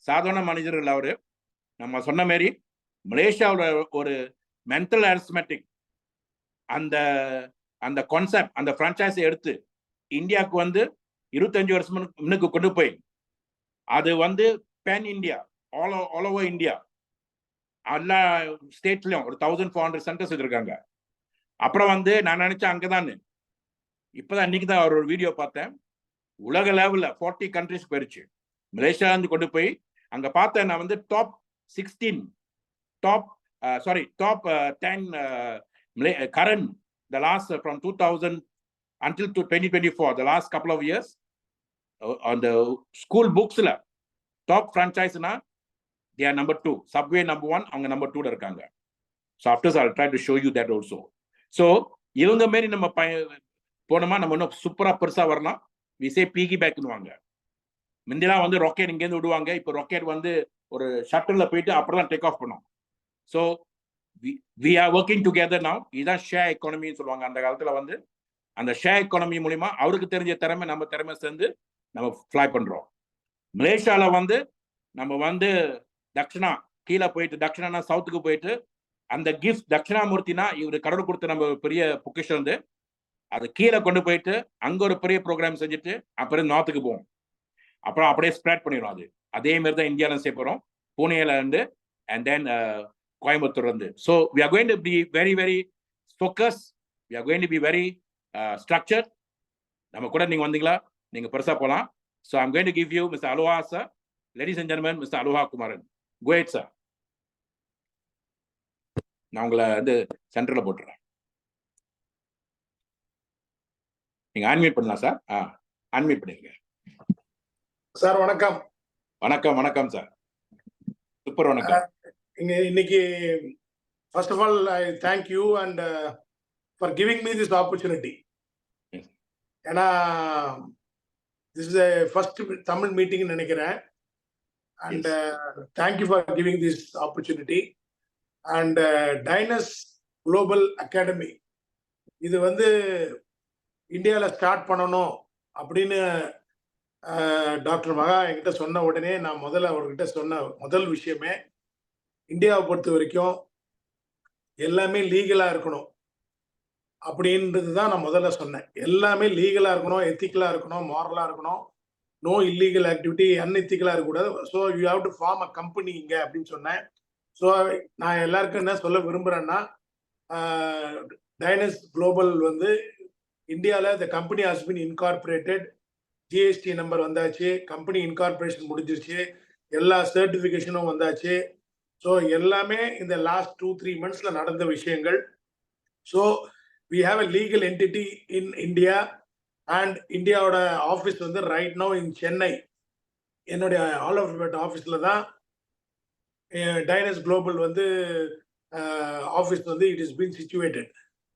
சாதாரண மனிதர் இல்லை அவரு. நம்ம சொன்ன மாதிரி மலேசியாவோட ஒரு மென்டல் அரிஸ்மெட்டிக் அந்த கான்செப்ட், அந்த பிரான்ச்சைஸை எடுத்து இந்தியாவுக்கு வந்து 25 வருஷம் முன்னுக்கு கொண்டு போய் அது வந்து pan India, all over India, எல்லா ஸ்டேட்லயும் ஒரு 1400 சென்டர்ஸ் இருக்காங்க. அப்புறம் வந்து நான் நினைச்சேன் அங்கதான், இப்பதான் இன்னைக்கு தான் ஒரு வீடியோ பார்த்தேன், உலக லெவல்ல 40 கண்ட்ரிஸ் போயிருச்சு. மலேசியா வந்து கொண்டு போய் அங்க பார்த்தேன். நான் வந்து top 10 current, the last from 2000 until to 2024, the last couple of years on the school books la top franchise na they are number 2, Subway number 1, அவங்க number 2 இருக்காங்க. So after I'll try to show you that also. So இவங்க மாதிரி நம்ம போனோமா நம்ம இன்னும் சூப்பரா பெருசா வரலாம். we say piggy back னுவாங்க. முந்திலாம் வந்து ராக்கெட் இங்க இருந்து விடுவாங்க, இப்போ ராக்கெட் வந்து ஒரு ஷட்டர்ல போயிட்டு அப்புறம் தான் டேக் ஆஃப் பண்ணும். So we are working together now. இதுதான் ஷேர் எக்கானமின்னு சொல்லுவாங்க. அந்த காலத்துல வந்து அந்த ஷேர் எக்கானமி மூலியமா அவருக்கு தெரிஞ்ச திறமை நம்ம திறமை சேர்ந்து நம்ம ஃப்ளை பண்றோம். மலேசியால வந்து நம்ம வந்து தட்சிணா கீழே போயிட்டு, தட்சிணா சவுத்துக்கு போயிட்டு அந்த கிஃப்ட் தட்சிணாமூர்த்தினா இவரு கடவுள் கொடுத்த நம்ம பெரிய பொக்கிஷம் வந்து அது கீழே கொண்டு போயிட்டு அங்க ஒரு பெரிய ப்ரோக்ராம் செஞ்சுட்டு அப்புறம் நார்த்துக்கு போவோம். அப்புறம் அப்படியே ஸ்ப்ரெட் பண்ணிடும். அதே மாதிரி தான் இந்தியாவில் செய்ய போறோம், பூனேல இருந்து அண்ட் தென் கோயம்புத்தூர் இருந்து. So we are going to be very very focused. We are going to be very structured. நம்ம கூட நீங்க வந்தீங்களா நீங்க பெருசா போலாம். So I'm going to give you Mr. Aloha sir. Ladies and gentlemen, Mr. Aloha Kumaran. Go ahead sir. நான் உங்களை வந்து சென்டர்ல போட்டுறேன். நீங்க அன்மியூட் பண்ணலாம் சார். அன்மியூட் பண்ணிருங்க சார். வணக்கம். வணக்கம் வணக்கம் சார். சூப்பர் வணக்கம். இன்னைக்கு first of all I thank you and for giving me this opportunity. ஏன்னா this is a first Tamil meeting நினைக்கிறேன். And Yes. thank you for giving this opportunity. And Dynus Global Academy, இது வந்து இந்தியாவில் start பண்ணணும் அப்படின்னு doctor மகா என்கிட்ட சொன்ன உடனே நான் முதல்ல அவர்கிட்ட சொன்ன முதல் விஷயமே, இந்தியாவை பொறுத்த வரைக்கும் எல்லாமே லீகலா இருக்கணும் அப்படின்றது தான் நான் முதல்ல சொன்னேன். எல்லாமே லீகலா இருக்கணும், எத்திக்கலா இருக்கணும், மாரலா இருக்கணும். நோ இல்லீகல் ஆக்டிவிட்டி, அன்எத்திக்கலா இருக்கக்கூடாது. So you have to form a company இங்க அப்படின்னு சொன்னேன். ஸோ நான் எல்லாருக்கும் என்ன சொல்ல விரும்புறேன்னா, டைனஸ் குளோபல் வந்து இந்தியாவில் இந்த company has been incorporated, GST number வந்தாச்சு, கம்பெனி இன்கார்பரேஷன் முடிஞ்சிருச்சு, எல்லா சர்டிஃபிகேஷனும் வந்தாச்சு. ஸோ எல்லாமே இந்த லாஸ்ட் 2-3 monthsல நடந்த விஷயங்கள். So we have a legal entity in India and இந்தியாவோட ஆஃபீஸ் வந்து ரைட் நோ இன் சென்னை. என்னுடைய ஆல் ஆஃப் ஆஃபீஸில் தான் டைனஸ் குளோபல் வந்து ஆஃபீஸ் வந்து it is been situated.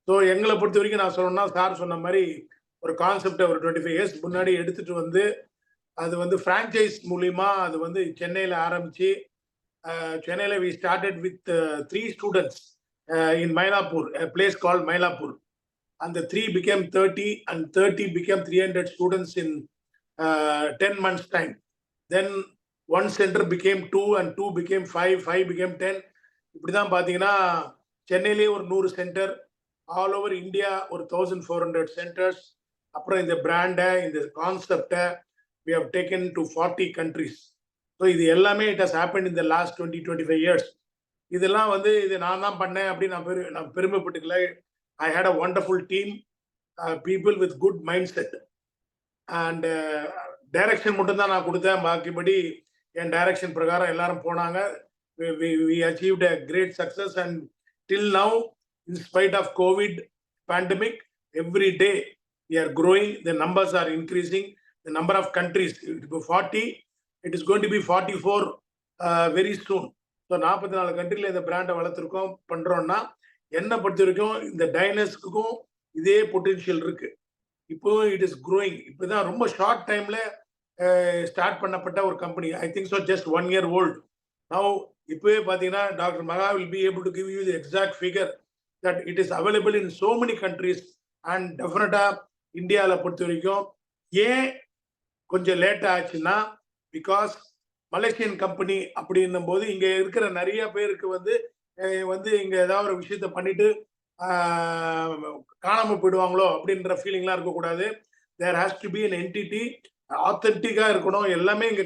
So எங்களை பொறுத்த வரைக்கும் நான் சொல்லணும்னா, சார் சொன்ன மாதிரி ஒரு கான்செப்டை ஒரு 25 years முன்னாடி எடுத்துட்டு வந்து அது வந்து ஃப்ரான்ச்சைஸ் மூலியமா அது வந்து சென்னையில் ஆரம்பிச்சு, சென்னையில் we started with 3 students in Mylapore, place called Mylapore. And the 3 became 30 and 30 became 300 students in 10 months time. Then one center became 2 and 2 became 5, 5 became 10. இப்படிதான் பாத்தீங்கன்னா சென்னையிலே ஒரு 100 சென்டர், ஆல் ஓவர் இந்தியா ஒரு 1400 சென்டர்ஸ். அப்புறம் இந்த பிராண்டை, இந்த கான்செப்டை we have taken to 40 countries. So இது எல்லாமே it has happened in the last 20-25 years. இதெல்லாம் வந்து இது நான் தான் பண்ணேன் அப்படின்னு நான் பெருமைப்பட்டுக்கல. I had a wonderful team, people with good mindset. And direction மட்டும்தான் நான் கொடுத்தேன். பாக்கிபடி என் டைரக்ஷன் பிரகாரம் எல்லாரும் போனாங்க. We achieved a great success, and till now, in spite of COVID pandemic, every day we are growing. The numbers are increasing. The number of countries, 40, it is going to be 44 very soon. So 44 கண்ட்ரியில் இந்த பிராண்டை வளர்த்துருக்கோம், பண்றோம்னா என்ன பொறுத்த வரைக்கும் இந்த டைனஸ்க்கும் இதே potential இருக்கு. இப்போ இட் இஸ் க்ரோயிங். இப்போதான் ரொம்ப ஷார்ட் டைம்ல ஸ்டார்ட் பண்ணப்பட்ட ஒரு company. I think so just 1 year old. Now இப்போவே பார்த்தீங்கன்னா டாக்டர் மகா will be able to give you the exact figure that it is available in so many countries. And டெஃபினட்டா இந்தியாவில் பொறுத்த வரைக்கும் ஏன் கொஞ்சம் லேட் ஆச்சுன்னா, பிகாஸ் மலேசியன் கம்பெனி அப்படின்னும் போது இங்க இருக்கிற நிறைய பேருக்கு வந்து இங்க ஏதாவது ஒரு விஷயத்த பண்ணிட்டு காணாம போயிடுவாங்களோ அப்படின்ற ஃபீலிங்லாம் இருக்கக்கூடாது. There has to be an entity, ஆத்தென்டிக்கா இருக்கணும், எல்லாமே இங்க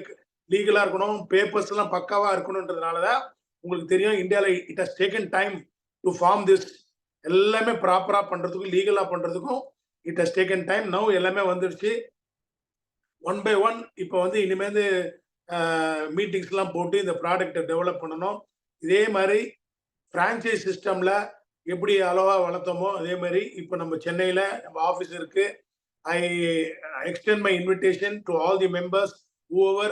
லீகலா இருக்கணும், பேப்பர்ஸ் எல்லாம் பக்காவா இருக்கணும்ன்றதுனாலதான் உங்களுக்கு தெரியும் இந்தியாவில் it has taken time to form this. எல்லாமே ப்ராப்பரா பண்றதுக்கும் லீகலா பண்றதுக்கும் it has taken time. Now எல்லாமே வந்துருச்சு. 1 by 1 இப்போ வந்து இனிமேல் மீட்டிங்ஸ்லாம் போட்டு இந்த ப்ராடக்டை டெவலப் பண்ணணும். இதே மாதிரி ஃப்ரான்ச்சைஸ் சிஸ்டம்ல எப்படி அளவா வளர்த்தோமோ அதே மாதிரி இப்போ நம்ம சென்னையில் நம்ம ஆஃபீஸ் இருக்கு. I extend my invitation to all the members, whoever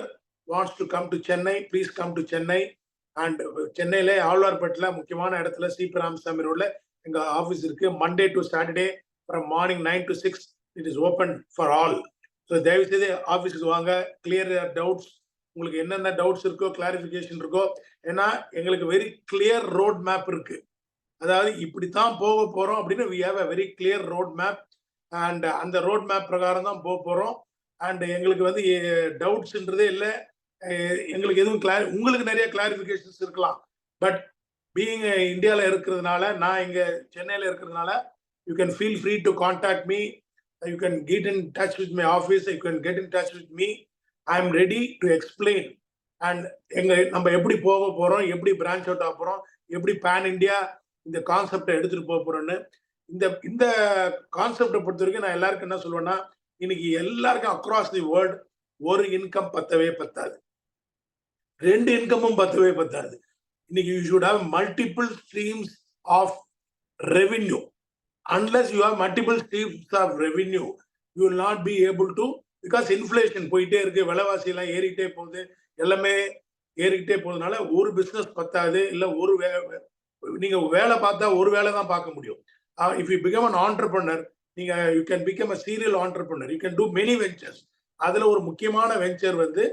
wants to come to Chennai, please come to Chennai. And சென்னையில் ஆழ்வார்பேட்டில் முக்கியமான இடத்துல சிபி ராமசாமி ரோட்ல எங்க ஆஃபீஸ் இருக்கு. Monday to Saturday from morning 9 to 6 it is open for all. So தயவுசெய்து ஆஃபீஸுக்கு வாங்க, clear doubts, உங்களுக்கு என்னென்ன டவுட்ஸ் இருக்கோ, கிளாரிஃபிகேஷன் இருக்கோ. ஏன்னா எங்களுக்கு வெரி கிளியர் ரோட் மேப் இருக்கு. அதாவது இப்படித்தான் போக போறோம் அப்படின்னு we have a very clear road map. And அந்த ரோட் மேப் பிரகாரம் தான் போக போறோம். அண்ட் எங்களுக்கு வந்து டவுட்ஸ்ன்றதே இல்லை. எங்களுக்கு எதுவும் உங்களுக்கு நிறைய கிளாரிஃபிகேஷன்ஸ் இருக்கலாம். பட் பீயிங் இந்தியாவில் இருக்கிறதுனால, நான் இங்க சென்னையில் இருக்கிறதுனால, you can feel free to contact me. You can get in touch with my office. You can get in touch with me. I am ready to explain. And நம்ம எப்படி போக போறோம், எப்படி பிரான்ச் அவுட் ஆக போறோம், எப்படி பேன் இந்தியா இந்த கான்செப்டை எடுத்துட்டு போக போறோம்னு. இந்த கான்செப்டை பொறுத்த வரைக்கும் நான் எல்லாருக்கும் என்ன சொல்லுவேன்னா, இன்னைக்கு எல்லாருக்கும் அக்ராஸ் தி வேர்ல்ட் ஒரு இன்கம் பத்தவே பத்தாது, 2 இன்கமும் பத்தவே பத்தாது. இன்னைக்கு you should have multiple streams of revenue. Unless you have multiple streams of revenue, you will not be able to, because inflation போயிட்டே இருக்கு, விலைவாசி எல்லாம் ஏறிட்டே போகுது, எல்லாமே ஏறிக்கிட்டே போகுதுனால ஒரு பிசினஸ் பத்தாது. இல்ல நீங்க வேலை பார்த்தா ஒரு வேலை தான் பார்க்க முடியும். If you become an entrepreneur, you can become a serial entrepreneur. You can do many ventures. அதுல ஒரு முக்கியமான வெஞ்சர் வந்து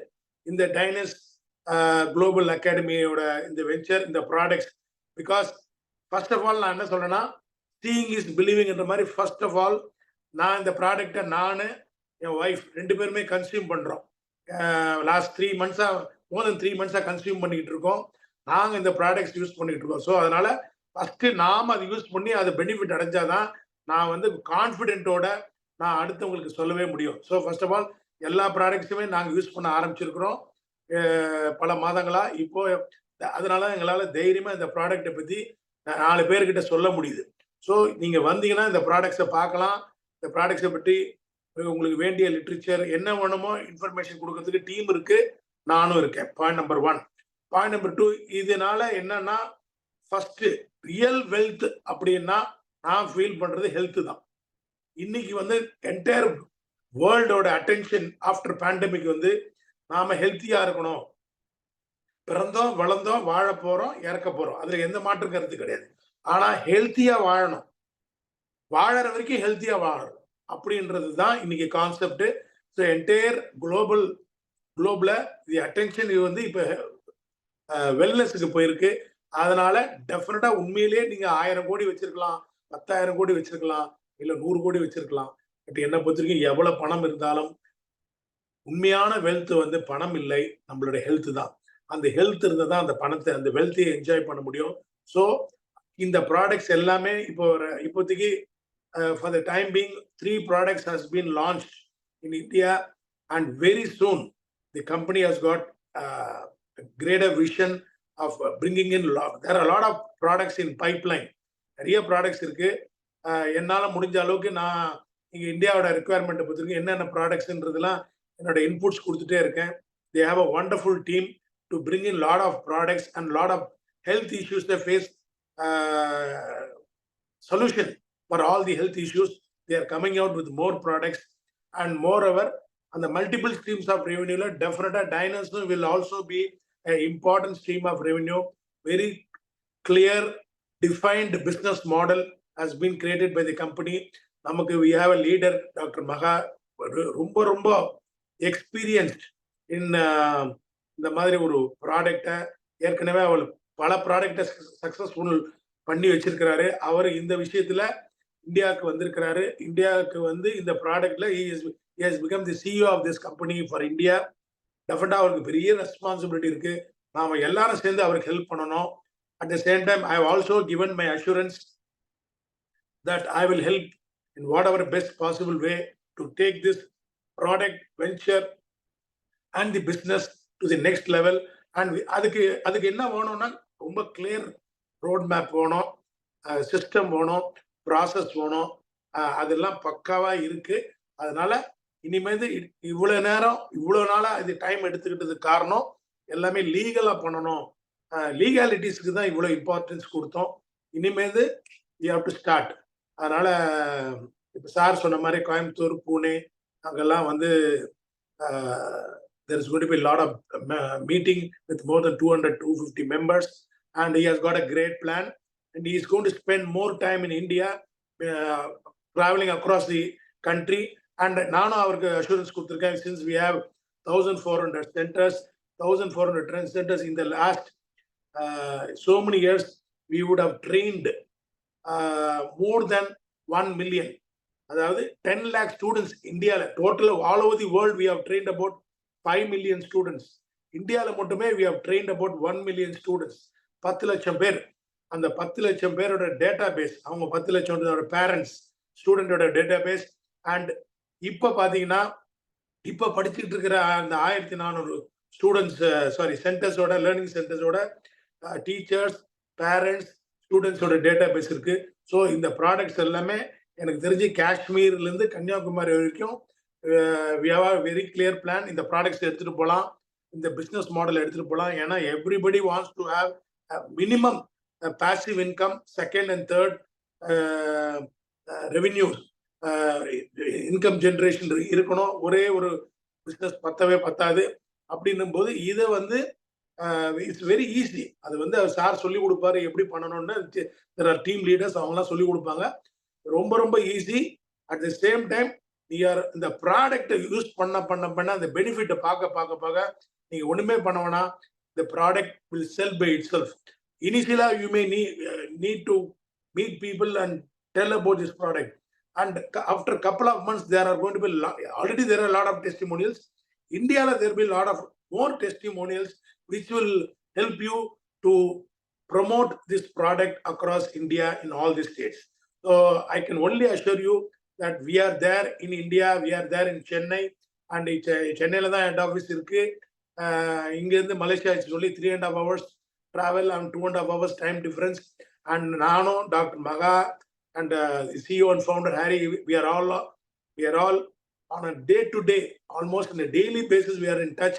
இந்த டைனஸ் குளோபல் அகாடமியோட இந்த வெஞ்சர், இந்த products. Because first of all நான் என்ன சொல்றேன்னா, சீயிங் இஸ் பிலீவிங்ன்ற மாதிரி ஃபர்ஸ்ட் ஆஃப் ஆல் நான் இந்த ப்ராடக்டை நான் என் ஒய்ஃப் 2 பேருமே கன்சியூம் பண்றோம். லாஸ்ட் 3 மந்த்ஸா, மோர் தென் 3 மந்த்ஸா கன்சியூம் பண்ணிக்கிட்டு இருக்கோம். நாங்க இந்த ப்ராடக்ட்ஸ் யூஸ் பண்ணிட்டு இருக்கோம். ஸோ அதனால ஃபர்ஸ்ட் நாம அதை யூஸ் பண்ணி அது பெனிஃபிட் அடைஞ்சாதான் நான் வந்து கான்ஃபிடென்ட்டோட நான் அடுத்தவங்களுக்கு சொல்லவே முடியும். ஸோ ஃபர்ஸ்ட் ஆஃப் ஆல் எல்லா ப்ராடக்ட்ஸுமே நாங்கள் யூஸ் பண்ண ஆரம்பிச்சிருக்கிறோம் பல மாதங்களா. இப்போ அதனால எங்களால் தைரியமா இந்த ப்ராடக்டை பத்தி 4 பேர்கிட்ட சொல்ல முடியுது. ஸோ நீங்க வந்தீங்கன்னா இந்த ப்ராடக்ட்ஸை பார்க்கலாம். இந்த ப்ராடக்ட்ஸை பற்றி உங்களுக்கு வேண்டிய லிட்ரேச்சர் என்ன வேணுமோ இன்ஃபர்மேஷன் கொடுக்கறதுக்கு டீம் இருக்கு, நானும் இருக்கேன். Point number 1. பாயிண்ட் நம்பர் 2, இதனால என்னன்னா, ஃபர்ஸ்ட் ரியல் வெல்த் அப்படின்னா நான் ஃபீல் பண்றது ஹெல்த் தான். இன்னைக்கு வந்து என்டையர் வேர்ல்டோட அட்டென்ஷன் ஆஃப்டர் பேண்டமிக் வந்து நாம ஹெல்த்தியா இருக்கணும். பிறந்தோம், வளர்ந்தோம், வாழ போறோம், இறக்க போறோம். அதுல எந்த மாற்று கருத்து கிடையாது. ஆனா ஹெல்த்தியா வாழணும், வாழற வரைக்கும் ஹெல்த்தியா வாழணும் அப்படின்றது தான் இன்னைக்கு கான்செப்ட். ஸோ என்டையர் குளோப்ல தி அட்டென்ஷன் இது வந்து இப்ப வெல்னஸுக்கு போயிருக்கு. அதனால டெஃபினட்டா உண்மையிலேயே நீங்க 1000 கோடி வச்சிருக்கலாம், 10,000 கோடி வச்சிருக்கலாம், இல்ல 100 கோடி வச்சிருக்கலாம். பட் என்ன பொறுத்தவரைக்கும் எவ்வளவு பணம் இருந்தாலும் உண்மையான வெல்த் வந்து பணம் இல்லை, நம்மளோட ஹெல்த் தான். அந்த ஹெல்த் இருந்தா தான் அந்த பணத்தை, அந்த வெல்த்தையை என்ஜாய் பண்ண முடியும். ஸோ இந்த ப்ராடக்ட்ஸ் எல்லாமே இப்போதைக்கு for the time being 3 products has been launched in India, and very soon the company has got a greater vision of bringing in there are a lot of products in pipeline. நிறைய products இருக்கு. என்னால முடிஞ்ச அளவுக்கு நான் இங்க இந்தியாவோட requirement பொறுத்திருக்கு என்னென்ன ப்ராடக்ட்ஸ்ன்றதுலாம் என்னோட இன்புட்ஸ் கொடுத்துட்டே இருக்கேன். they have a wonderful team to bring in lot of products and lot of health issues they face, solution for all the health issues. They are coming out with more products, and moreover on the multiple streams of revenue, definitely dynasty will also be an important stream of revenue. Very clear defined business model has been created by the company. நமக்கு we have a leader, Dr. Maha, ரொம்ப experienced in இந்த மாதிரி ஒரு ப்ராடக்டை ஏற்கனவே அவள் பல ப்ராடக்டை சக்சஸ்ஃபுல் பண்ணி வச்சிருக்கிறாரு. அவர் இந்த விஷயத்துல இந்தியாவுக்கு வந்திருக்கிறாரு. இந்தியாவுக்கு வந்து இந்த ப்ராடக்ட்ல he has become the CEO of this company for India. டெஃபினட்டா அவருக்கு பெரிய ரெஸ்பான்சிபிலிட்டி இருக்கு. நாம எல்லாரும் சேர்ந்து அவருக்கு ஹெல்ப் பண்ணணும். At the same time, I have also given my assurance that I will help in whatever best possible way to take this product venture and the business to the next level. And அதுக்கு என்ன வேணும்னா ரொம்ப clear road map வேணும், system வேணும், process வேணும். அதெல்லாம் பக்காவா இருக்கு. அதனால இனிமேல் இவ்வளவு நாளா இது டைம் எடுத்துக்கிட்டதுக்கு காரணம் எல்லாமே லீகலா பண்ணணும். லீகாலிட்டிஸ்க்கு தான் இவ்வளவு இம்பார்ட்டன்ஸ் கொடுத்தோம். இனிமேல் யூ ஹேவ் டு ஸ்டார்ட். அதனால இப்ப சார் சொன்ன மாதிரி கோயம்புத்தூர், பூனே அங்கெல்லாம் வந்து there is going to be a lot of meeting with more than 200-250 members, and he has got a great plan, and he is going to spend more time in India, traveling across the country. And நானும் அவருக்கு assurance கொடுத்துருக்கேன். since we have 1400 centers, 1400 centers in the last so many years, we would have trained more than 1 million. அதாவது 10 lakh students இந்தியால total all over the world we have trained about 5 million students. இந்தியால மட்டுமே we have trained about 1 million students. 10 லட்சம் பேர். அந்த 10 லட்சம் பேரோட data base, அவங்க 10 லட்சம் பேரண்ட்ஸ் ஸ்டூடெண்டோட டேட்டா பேஸ். அண்ட் இப்ப பாத்தீங்கன்னா இப்ப படிச்சுட்டு இருக்கிற அந்த 1400 ஸ்டூடெண்ட்ஸ் சென்டர்ஸோட, லேர்னிங் சென்டர்ஸோட டீச்சர்ஸ், பேரண்ட்ஸ், ஸ்டூடெண்ட்ஸோட டேட்டா பேஸ் இருக்கு. ஸோ இந்த ப்ராடக்ட்ஸ் எல்லாமே எனக்கு தெரிஞ்சு காஷ்மீர்ல இருந்து கன்னியாகுமரி வரைக்கும் we have a very clear plan. இந்த ப்ராடக்ட்ஸ் எடுத்துட்டு போகலாம், இந்த பிசினஸ் மாடல் எடுத்துட்டு போகலாம். ஏன்னா everybody wants to have minimum passive income, second and third revenues, income generation இருக்கணும். ஒரே ஒரு பிசினஸ் பத்தாது. அப்படின்னும் போது இதை வந்து இட்ஸ் வெரி ஈஸி. அது வந்து சார் சொல்லி கொடுப்பாரு எப்படி பண்ணணும்னு. there are டீம் லீடர்ஸ், அவங்கலாம் சொல்லி கொடுப்பாங்க. ரொம்ப easy. At the same time இந்த ப்ராடக்டை யூஸ் பண்ண அந்த பெனிஃபிட்டை பார்க்க நீங்க ஒண்ணுமே பண்ண வேணாம். the product will sell by itself. Initially, you may need to meet people and tell about this product. And after a couple of months, there are going to be already there are a lot of testimonials. India, there will be a lot of more testimonials which will help you to promote this product across India in all the states. So I can only assure you that we are there in India, we are there in Chennai, and Chennai la head office irukku. Inga irundhu Malaysia is only 3.5 hours travel and 2.5 hours time difference. And Nano, Dr. Maga, and CEO and founder Harry, we are all on a day-to-day, almost on a daily basis, we are in touch.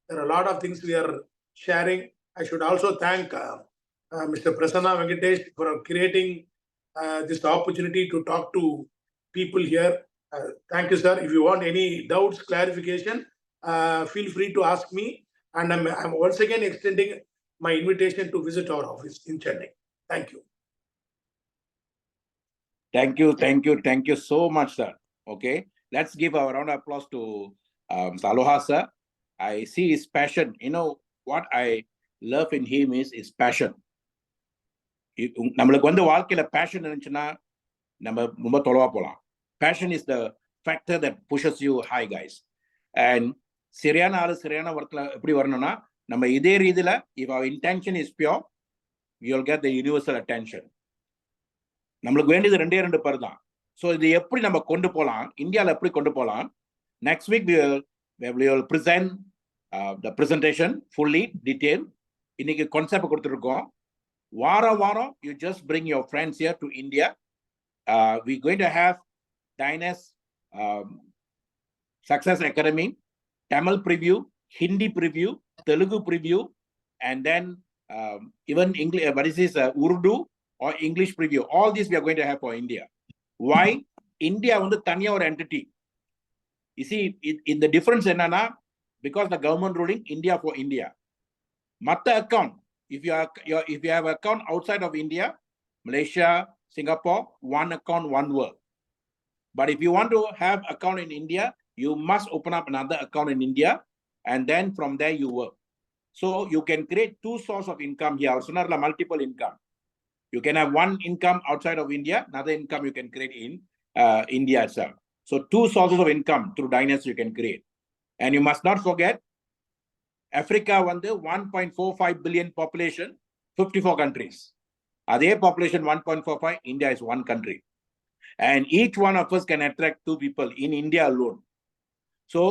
There are a lot of things we are sharing. I should also thank Mr. Prasanna Venkatesh for creating this opportunity to talk to people here. Thank you, sir. If you want any doubts, clarification, feel free to ask me. And I'm once again extending my invitation to visit our office in Chennai. Thank you. Thank you so much, sir. Okay, let's give a round of applause to Aloha, sir. I see his passion. You know what I love in him is his passion. நம்மளுக்கு வந்து வாழ்க்கையில fashion இருந்துச்சுன்னா நம்ம ரொம்ப தொலைவா போலாம். Passion is the factor that pushes you high, guys. And சரியான ஆளு சரியான ஒர்க்ல எப்படி வரணும்னா நம்ம இதே ரீதியில if our intention is pure, you'll get the universal attention. நம்மளுக்கு வேண்டியது 2 பேர் தான். ஸோ இது எப்படி நம்ம கொண்டு போகலாம், இந்தியாவில் எப்படி கொண்டு போகலாம், next week we will present the presentation fully detailed. இன்னைக்கு கான்செப்ட் கொடுத்துருக்கோம். வாரம் you just bring your friends here to India. We going to have Dynas Success Academy, Tamil preview, Hindi preview, Telugu preview, and then even English, what is this, Urdu or English preview. All these we are going to have for India. Why? India வந்து தனியா ஒரு entity. You see, in the difference என்னன்னா, because the government ruling India for India. மத்த account, if you have account outside of India, Malaysia, Singapore, one account, one world. But if you want to have account in India, you must open up another account in India, and then from there you work. So you can create 2 sources of income here. So not multiple income. You can have one income outside of India, another income you can create in India itself. So 2 sources of income through Dynas you can create. And you must not forget, Africa வந்து 1.45 billion population, 54 countries. Adhe population 1.45, India is 1 country. And each one of us can attract 2 people in India alone. So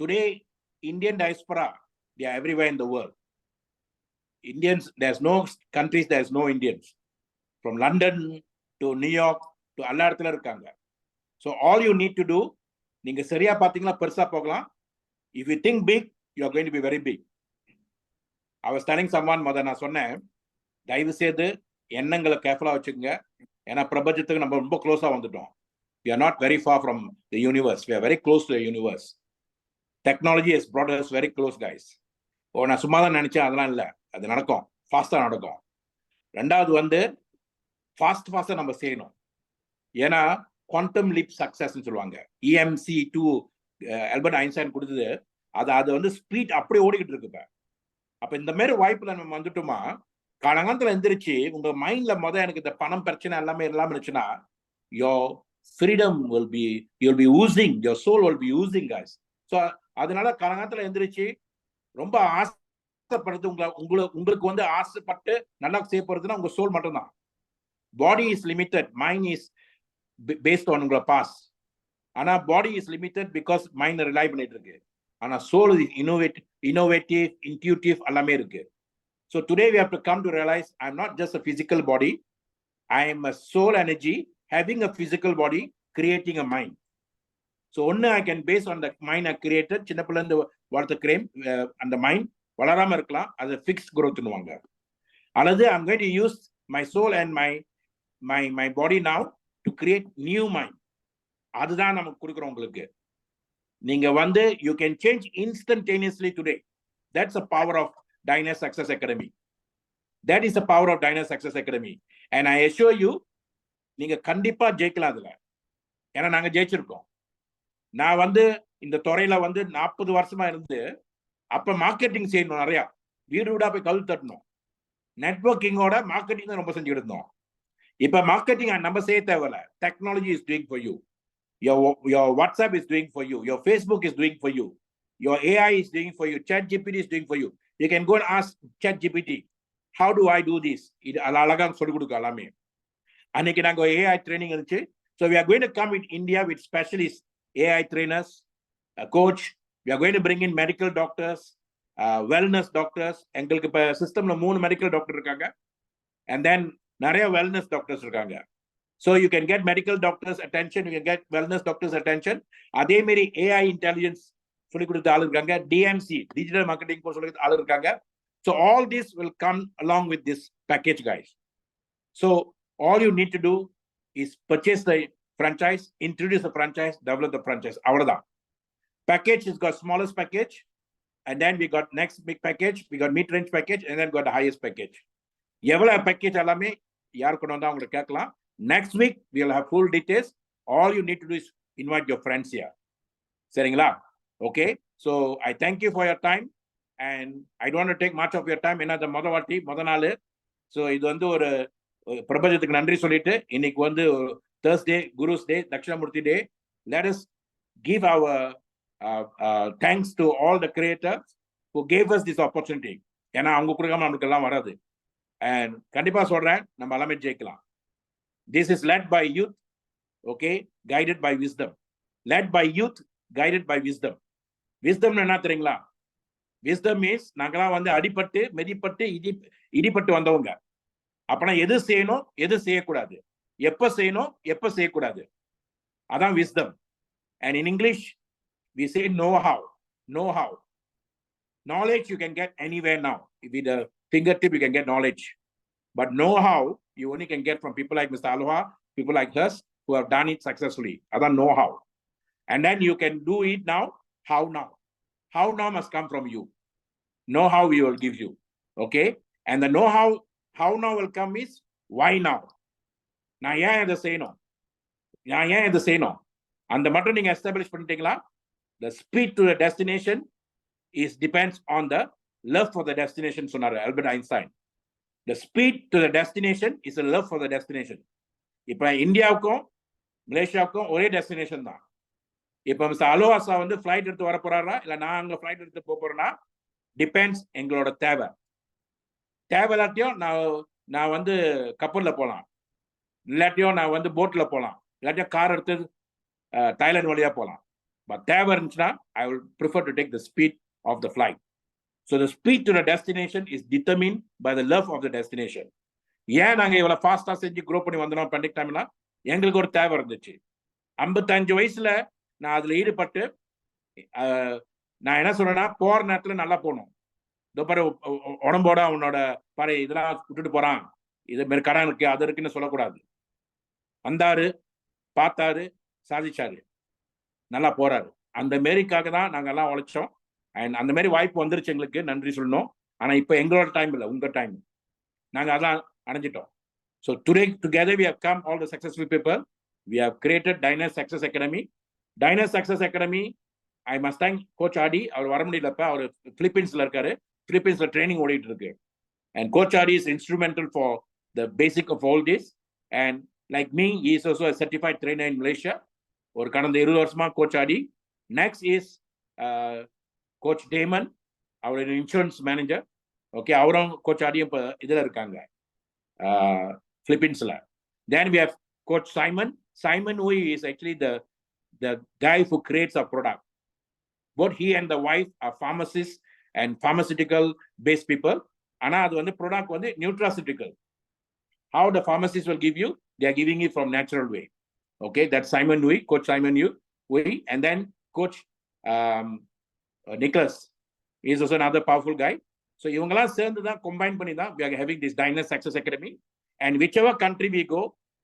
today, Indian diaspora, they are everywhere in the world. Indians, there's no countries, there's no Indians. From London to New York to alla இடத்துல இருக்காங்க. So all you need to do, நீங்க சரியா பாத்தீங்கன்னா பெருசா போகலாம். If you think big, you are going to be very big. I was telling someone, நான் சொன்னேன், தயவு செய்து எண்ணங்களை கேர்ஃபுல்லா வச்சுக்கோங்க. ஏன்னா பிரபஞ்சத்துக்கு நம்ம ரொம்ப க்ளோஸா வந்துட்டோம். We are not very far from the universe. We are very close to the universe. Technology has brought us very close, guys. நான் சும்மா தான் நினைச்சேன், அதெல்லாம் இல்லை, அது நடக்கும், ஃபாஸ்டா நடக்கும். ரெண்டாவது வந்து ஃபாஸ்டா நம்ம செய்யணும். ஏன்னா குவாண்டம் லீப் சக்சஸ்ன்னு சொல்லுவாங்க. EMC2 ஆல்பர்ட் ஐன்ஸ்டைன் கொடுத்தது, அது வந்து ஸ்பீட் அப்படியே ஓடிக்கிட்டு இருக்கு. அப்ப இந்த மாதிரி வாய்ப்புல நம்ம வந்துட்டோமா, காலங்காலத்துல எந்திரிச்சு உங்க மைண்ட்ல எனக்கு இந்த பணம் பிரச்சனை எல்லாமே இல்லாம இருந்துச்சுன்னா, your freedom will be, you'll be oozing, your soul will be oozing, guys. So அதனால காலங்காலத்துல எந்திரிச்சு ரொம்ப ஆசைப்படுறது, உங்களுக்கு வந்து ஆசைப்பட்டு நல்லா செய்யப்படுறதுன்னா உங்க சோல் மட்டும்தான். Body is limited, mind is based on உங்களோட பாஸ். ஆனா body is limited because mind rely பண்ணிட்டு இருக்கு. ஆனா சோல் இஸ் இன்னோவேட்டிவ், இன்ட்யூட்டிவ் எல்லாமே இருக்கு. So today we have to come to realize I'm not just a physical body. I am a soul energy having a physical body, creating a mind. So only I can base on the mind I created. சின்ன பிள்ளை இருந்து வளர்த்த Graeme அந்த mind வளராம இருக்கலாம், அது fixed growthனுவாங்க. அல்லது I'm going to use my soul and my body now to create new mind. அதுதான் நமக்கு கொடுக்குறோம் உங்களுக்கு. நீங்க வந்து you can change instantaneously today. That's the power of Dynas Success Academy. That is the power of Dynas Success Academy. And I assure you, நீங்க கண்டிப்பா ஜெயிக்கலாம் அதுல. ஏன்னா நாங்க ஜெயிச்சிருக்கோம். நான் வந்து இந்த துறையில வந்து 40 வருஷமா இருந்து, அப்ப மார்க்கெட்டிங் செய்யணும் நிறையா. வீடு வீடா போய் கல் தட்டணும். நெட்வொர்க்கிங்கோட மார்க்கெட்டிங் தான் ரொம்ப செஞ்சுட்டு இருந்தோம். இப்ப மார்க்கெட்டிங் நம்ம செய்ய தேவையில்ல. Technology is doing for you. Your WhatsApp is doing for you. Your Facebook is doing for you. Your AI is doing for you. ChatGPT is doing for you. You can go and ask ChatGPT, how do I do this? இது அழகா சொல்லிக் கொடுக்க எல்லாமே. அன்னைக்கு நாங்க AI training இருந்துச்சு. So we are going to come in India with specialist AI trainers, a coach. We are going to bring in medical doctors, wellness doctors. எங்களுக்கு இப்ப சிஸ்டம்ல 3 medical doctor இருக்காங்க. And then நிறைய wellness doctors இருக்காங்க. So you can get medical doctors attention, you can get wellness doctors attention. அதே மாதிரி AI intelligence சொல்லி கொடுத்த ஆளு இருக்காங்க. DMC digital marketing course சொல்லி கொடுத்த ஆளு இருக்காங்க. So all this will come along with this package, guys. So all you need to do is purchase the franchise, introduce the franchise, develop the franchise. அவ்வளவுதான். Package has got smallest package, and then we got next big package, we got mid-range package, and then got the highest package. எவ்வளவு package எல்லாமே யார் கொண்டு வந்தா உங்களுக்கு கேட்கலாம். Next week we will have full details. All you need to do is invite your friends here. சரிங்களா? Okay. So I thank you for your time, and I don't want to take much of your time. என்ன முத நாள். So இது வந்து ஒரு பிரபஞ்சத்துக்கு நன்றி சொல்லிட்டு இன்னைக்கு வந்து Thursday, Guru's Day, Dakshinamurti Day. Let us give our thanks to all the creators who gave us this opportunity. ஏன்னா அவங்க கொடுக்காம நமக்கு எல்லாம் வராது. And கண்டிப்பா சொல்றேன், நம்ம எல்லாமே ஜெயிக்கலாம். This is led by youth, okay, guided by wisdom. Led by youth, guided by wisdom. Wisdom என்ன தெரியுங்களா? Wisdom is நாங்களாம் வந்து அடிபட்டு மெதிப்பட்டு இடிபட்டு வந்தவங்க. அப்பனா எது செய்யணும் எது செய்யக்கூடாது, எப்ப செய்யணும் எப்ப செய்யக்கூடாது, அதான் wisdom. And in English we say know how. Know how. Knowledge you can get anywhere now. With a fingertip you can get knowledge. But know how you only can get from people like Mr. Aloha, people like us who have done it successfully. That's know how. And then you can do it now. How now? How now must come from you. Know how we will give you. Okay? And the know how now will come is why now. நான் ஏன் இதை செய்யணும், நான் ஏன் இதை செய்யணும், அந்த மட்டும் நீங்க எஸ்டாப்ளிஷ் பண்ணிட்டீங்களா? The speed to the destination is depends on the love for the destination, சொன்னாரு Albert Einstein. The speed to the destination is a love for the destination. இப்ப இந்தியாவுக்கும் மலேசியாவுக்கும் ஒரே டெஸ்டினேஷன் தான். இப்ப மிஸ்டர் அலோஹா வந்து ஃபிளைட் எடுத்து வர போறாரா இல்ல நான் அங்க ஃபிளைட் எடுத்து போறேன்னா டிபெண்ட்ஸ் எங்களோட தேவை. தேவை இல்லாட்டியும் நான் வந்து கப்பல்ல போகலாம், இல்லாட்டியும் நான் வந்து போட்ல போகலாம், இல்லாட்டியும் கார் எடுத்து தாய்லாந்து வழியா போகலாம். பட் தேவை இருந்துச்சுன்னா I will prefer to take the speed of the flight. So the speed to the destination is determined by the love of the destination. ஏன் நாங்க இவ்வளவு ஃபாஸ்டா செஞ்சு க்ரோ பண்ணி வந்தோம் பண்டிக் டைம்னா எங்களுக்கு ஒரு தேவை இருந்துச்சு. 55 வயசுல நான் அதுல ஈடுபட்டு நான் என்ன சொல்றேன்னா போற நேரத்துல நல்லா போகணும். இதோ பாரு உடம்போட உன்னோட பாரு இதெல்லாம் விட்டுட்டு போறான், இது மாரி கடன் இருக்கு அது இருக்குன்னு சொல்லக்கூடாது. வந்தாரு, பார்த்தாரு, சாதிச்சாரு, நல்லா போறாரு. அந்த மாரிக்காக தான் நாங்க எல்லாம் உழைச்சோம். அண்ட் அந்த மாதிரி வாய்ப்பு வந்துருச்சு, எங்களுக்கு நன்றி சொல்லணும். ஆனா இப்ப எங்களோட டைம் இல்லை, உங்க டைம். நாங்க அதான் அடைஞ்சிட்டோம். So together we have come, all the successful people. We have created Diner Success Academy. Diner Success Academy, I must thank Coach Adi. அவர் வர முடியலப்ப, அவர் பிலிப்பீன்ஸ்ல இருக்காரு, பிலிப்பீன்ஸ்ல ட்ரைனிங் ஓடிட்டு இருக்கு. And Coach Adi is instrumental for the basic of all this. And like me, he is also a certified trainer in Malaysia. ஒரு கடந்த 20 வருஷமா Coach Adi. Next is coach Damon, அவர் insurance manager. Okay, அவரும் coach ஆடியும் இப்போ இதில் இருக்காங்க பிலிப்பீன்ஸ்ல. Then we have Coach Simon. Simon, who is actually the guy who creates a product. Both he and the wife are pharmacists and pharmaceutical based people. ஆனா அது வந்து product வந்து nutraceutical. How the pharmacist will give you, they are giving it from natural way. Okay, that's Simon Nui, Coach Simon Nui. And then Coach Nicholas is also another powerful guy. So இவங்கெல்லாம் சேர்ந்து தான் combine பண்ணி தான் we are having this Diner Success Academy. And whichever country we go,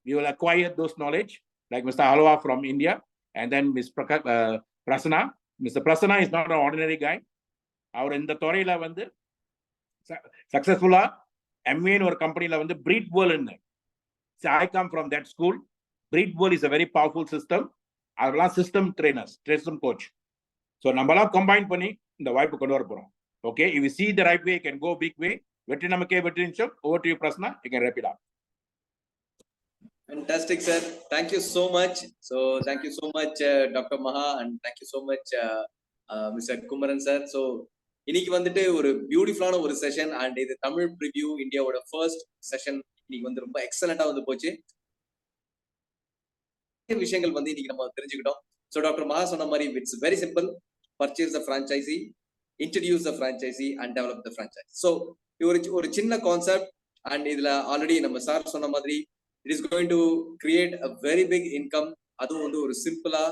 we will acquire those knowledge, like Mr. Aloha from India, and then Ms. Prasanna. Mr. Prasanna is not an ordinary guy. அவர் இந்த துறையில வந்து சக்சஸ்ஃபுல்லா எம்ஏன்னு ஒரு கம்பெனில வந்து breed வேர்ல்ட்னு, I come from that school. Breed World is a very powerful system. அதெல்லாம் system trainers, system coach. So நம்மளாம் combine பண்ணி இந்த வாய்ப்பு கொண்டு வர போறோம். Okay, if you see the right way, you can go big way. Vetri namakke vetri nicham. Over to you, Prasna. You can wrap it up. Fantastic, sir. Thank you so much. So thank you so much, Dr. Maha, and thank you so much, Mr. Kumaran sir. So இன்னைக்கு வந்துட்டு ஒரு பியூட்டிஃபுல்லான ஒரு session and இது Tamil preview இந்தியாவோட first session இன்னைக்கு வந்து ரொம்ப எக்ஸலண்டா வந்து போச்சு. விஷயங்கள் வந்து இன்னைக்கு நம்ம தெரிஞ்சுக்கிட்டோம். ஸோ டாக்டர் மகா சொன்ன மாதிரி it's very simple. Purchase the franchisee, introduce the franchisee and develop the franchisee. So ஒரு சின்ன கான்செப்ட் அண்ட் இதுல ஆல்ரெடி நம்ம சார் சொன்ன மாதிரி it is going to create a very big income. அதுவும் வந்து ஒரு சிம்பிளா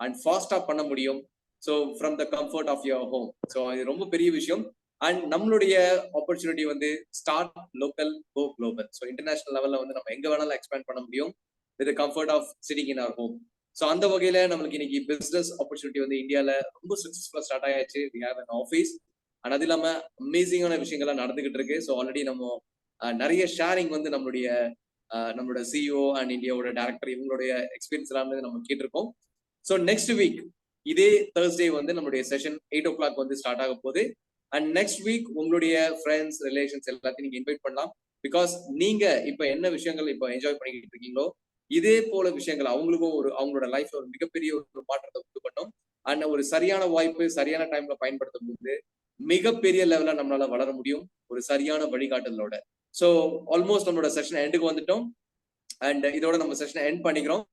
அண்ட் ஃபாஸ்டா பண்ண முடியும். So from the comfort of your home. So இது ரொம்ப பெரிய விஷயம். அண்ட் நம்மளுடைய ஆப்பர்ச்சுனிட்டி வந்து start local go global. So international லெவல்ல வந்து நம்ம எங்க வேணாலும் எக்ஸ்பேண்ட் பண்ண முடியும் with comfort of sitting in our home. So அந்த வகையில நம்மளுக்கு இன்னைக்கு பிசினஸ் ஆப்பர்ச்சுனிட்டி வந்து இந்தியால ரொம்ப சக்சஸ்ஃபுல்லா ஸ்டார்ட் ஆயாச்சு. We have an office and அது இல்லாம அமேசிங்கான விஷயங்கள்லாம் நடந்துகிட்டு இருக்கு. ஸோ ஆல்ரெடி நம்ம நிறைய ஷேரிங் வந்து நம்மளோட சிஇஓ அண்ட் இந்தியாவோட டைரக்டர் இவங்களுடைய எக்ஸ்பீரியன்ஸ் எல்லாமே நம்ம கேட்டிருக்கோம். ஸோ நெக்ஸ்ட் வீக் இதே Thursday வந்து நம்மளுடைய செஷன் 8 o'clock வந்து ஸ்டார்ட் ஆக போகுது. அண்ட் நெக்ஸ்ட் வீக் உங்களுடைய ஃப்ரெண்ட்ஸ் ரிலேஷன்ஸ் எல்லாத்தையும் நீங்க இன்வைட் பண்ணலாம். பிகாஸ் நீங்க இப்ப என்ன விஷயங்கள் இப்ப என்ஜாய் பண்ணிக்கிட்டு இருக்கீங்களோ இதே போல விஷயங்கள் அவங்களுக்கும் அவங்களோட லைஃப்ல ஒரு மிகப்பெரிய ஒரு மாற்றத்தை உண்டு பண்ணும். அண்ட் ஒரு சரியான வாய்ப்பு சரியான டைம்ல பயன்படுத்தும் போது மிகப்பெரிய லெவல்ல நம்மளால வளர முடியும் ஒரு சரியான வழிகாட்டுதலோட. ஸோ ஆல்மோஸ்ட் நம்மளோட செஷன் எண்டுக்கு வந்துட்டோம். அண்ட் இதோட நம்ம செஷனை எண்ட் பண்ணிக்கிறோம்.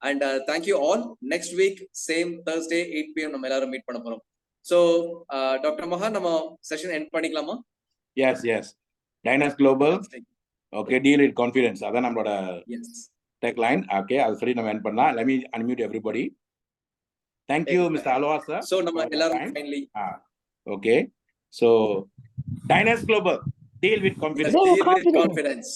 And thank you all. Next week same Thursday 8 PM நம்ம எல்லாரும் மீட் பண்ண போறோம். ஸோ டாக்டர் மகா நம்ம செஷன் எண்ட் பண்ணிக்கலாமா? Yes. Dynas Global. Okay, deal with confidence. அதான் நம்மளோட டெக் லைன். ஓகே, அது சரி நம்ம எண்ட் பண்ணலாம். Let me unmute everybody. Thank you, Mr. Alwa, sir. So நம்ம எல்லாரும் finally. Okay. So Dynas Global, deal with confidence.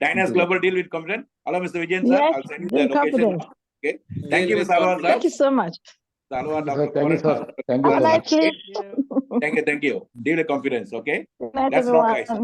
Dynas Global, deal with confidence. Hello, Mr. Vijayan, sir. Yes, I'll send you the location. confidence. Okay. Thank you, Mr. Alwa, sir. Thank you so much. Alwa, Thank you, sir. Thank you Have a so nice much. day. Thank you. Deal with confidence. Okay. Good night, That's not everyone. guys.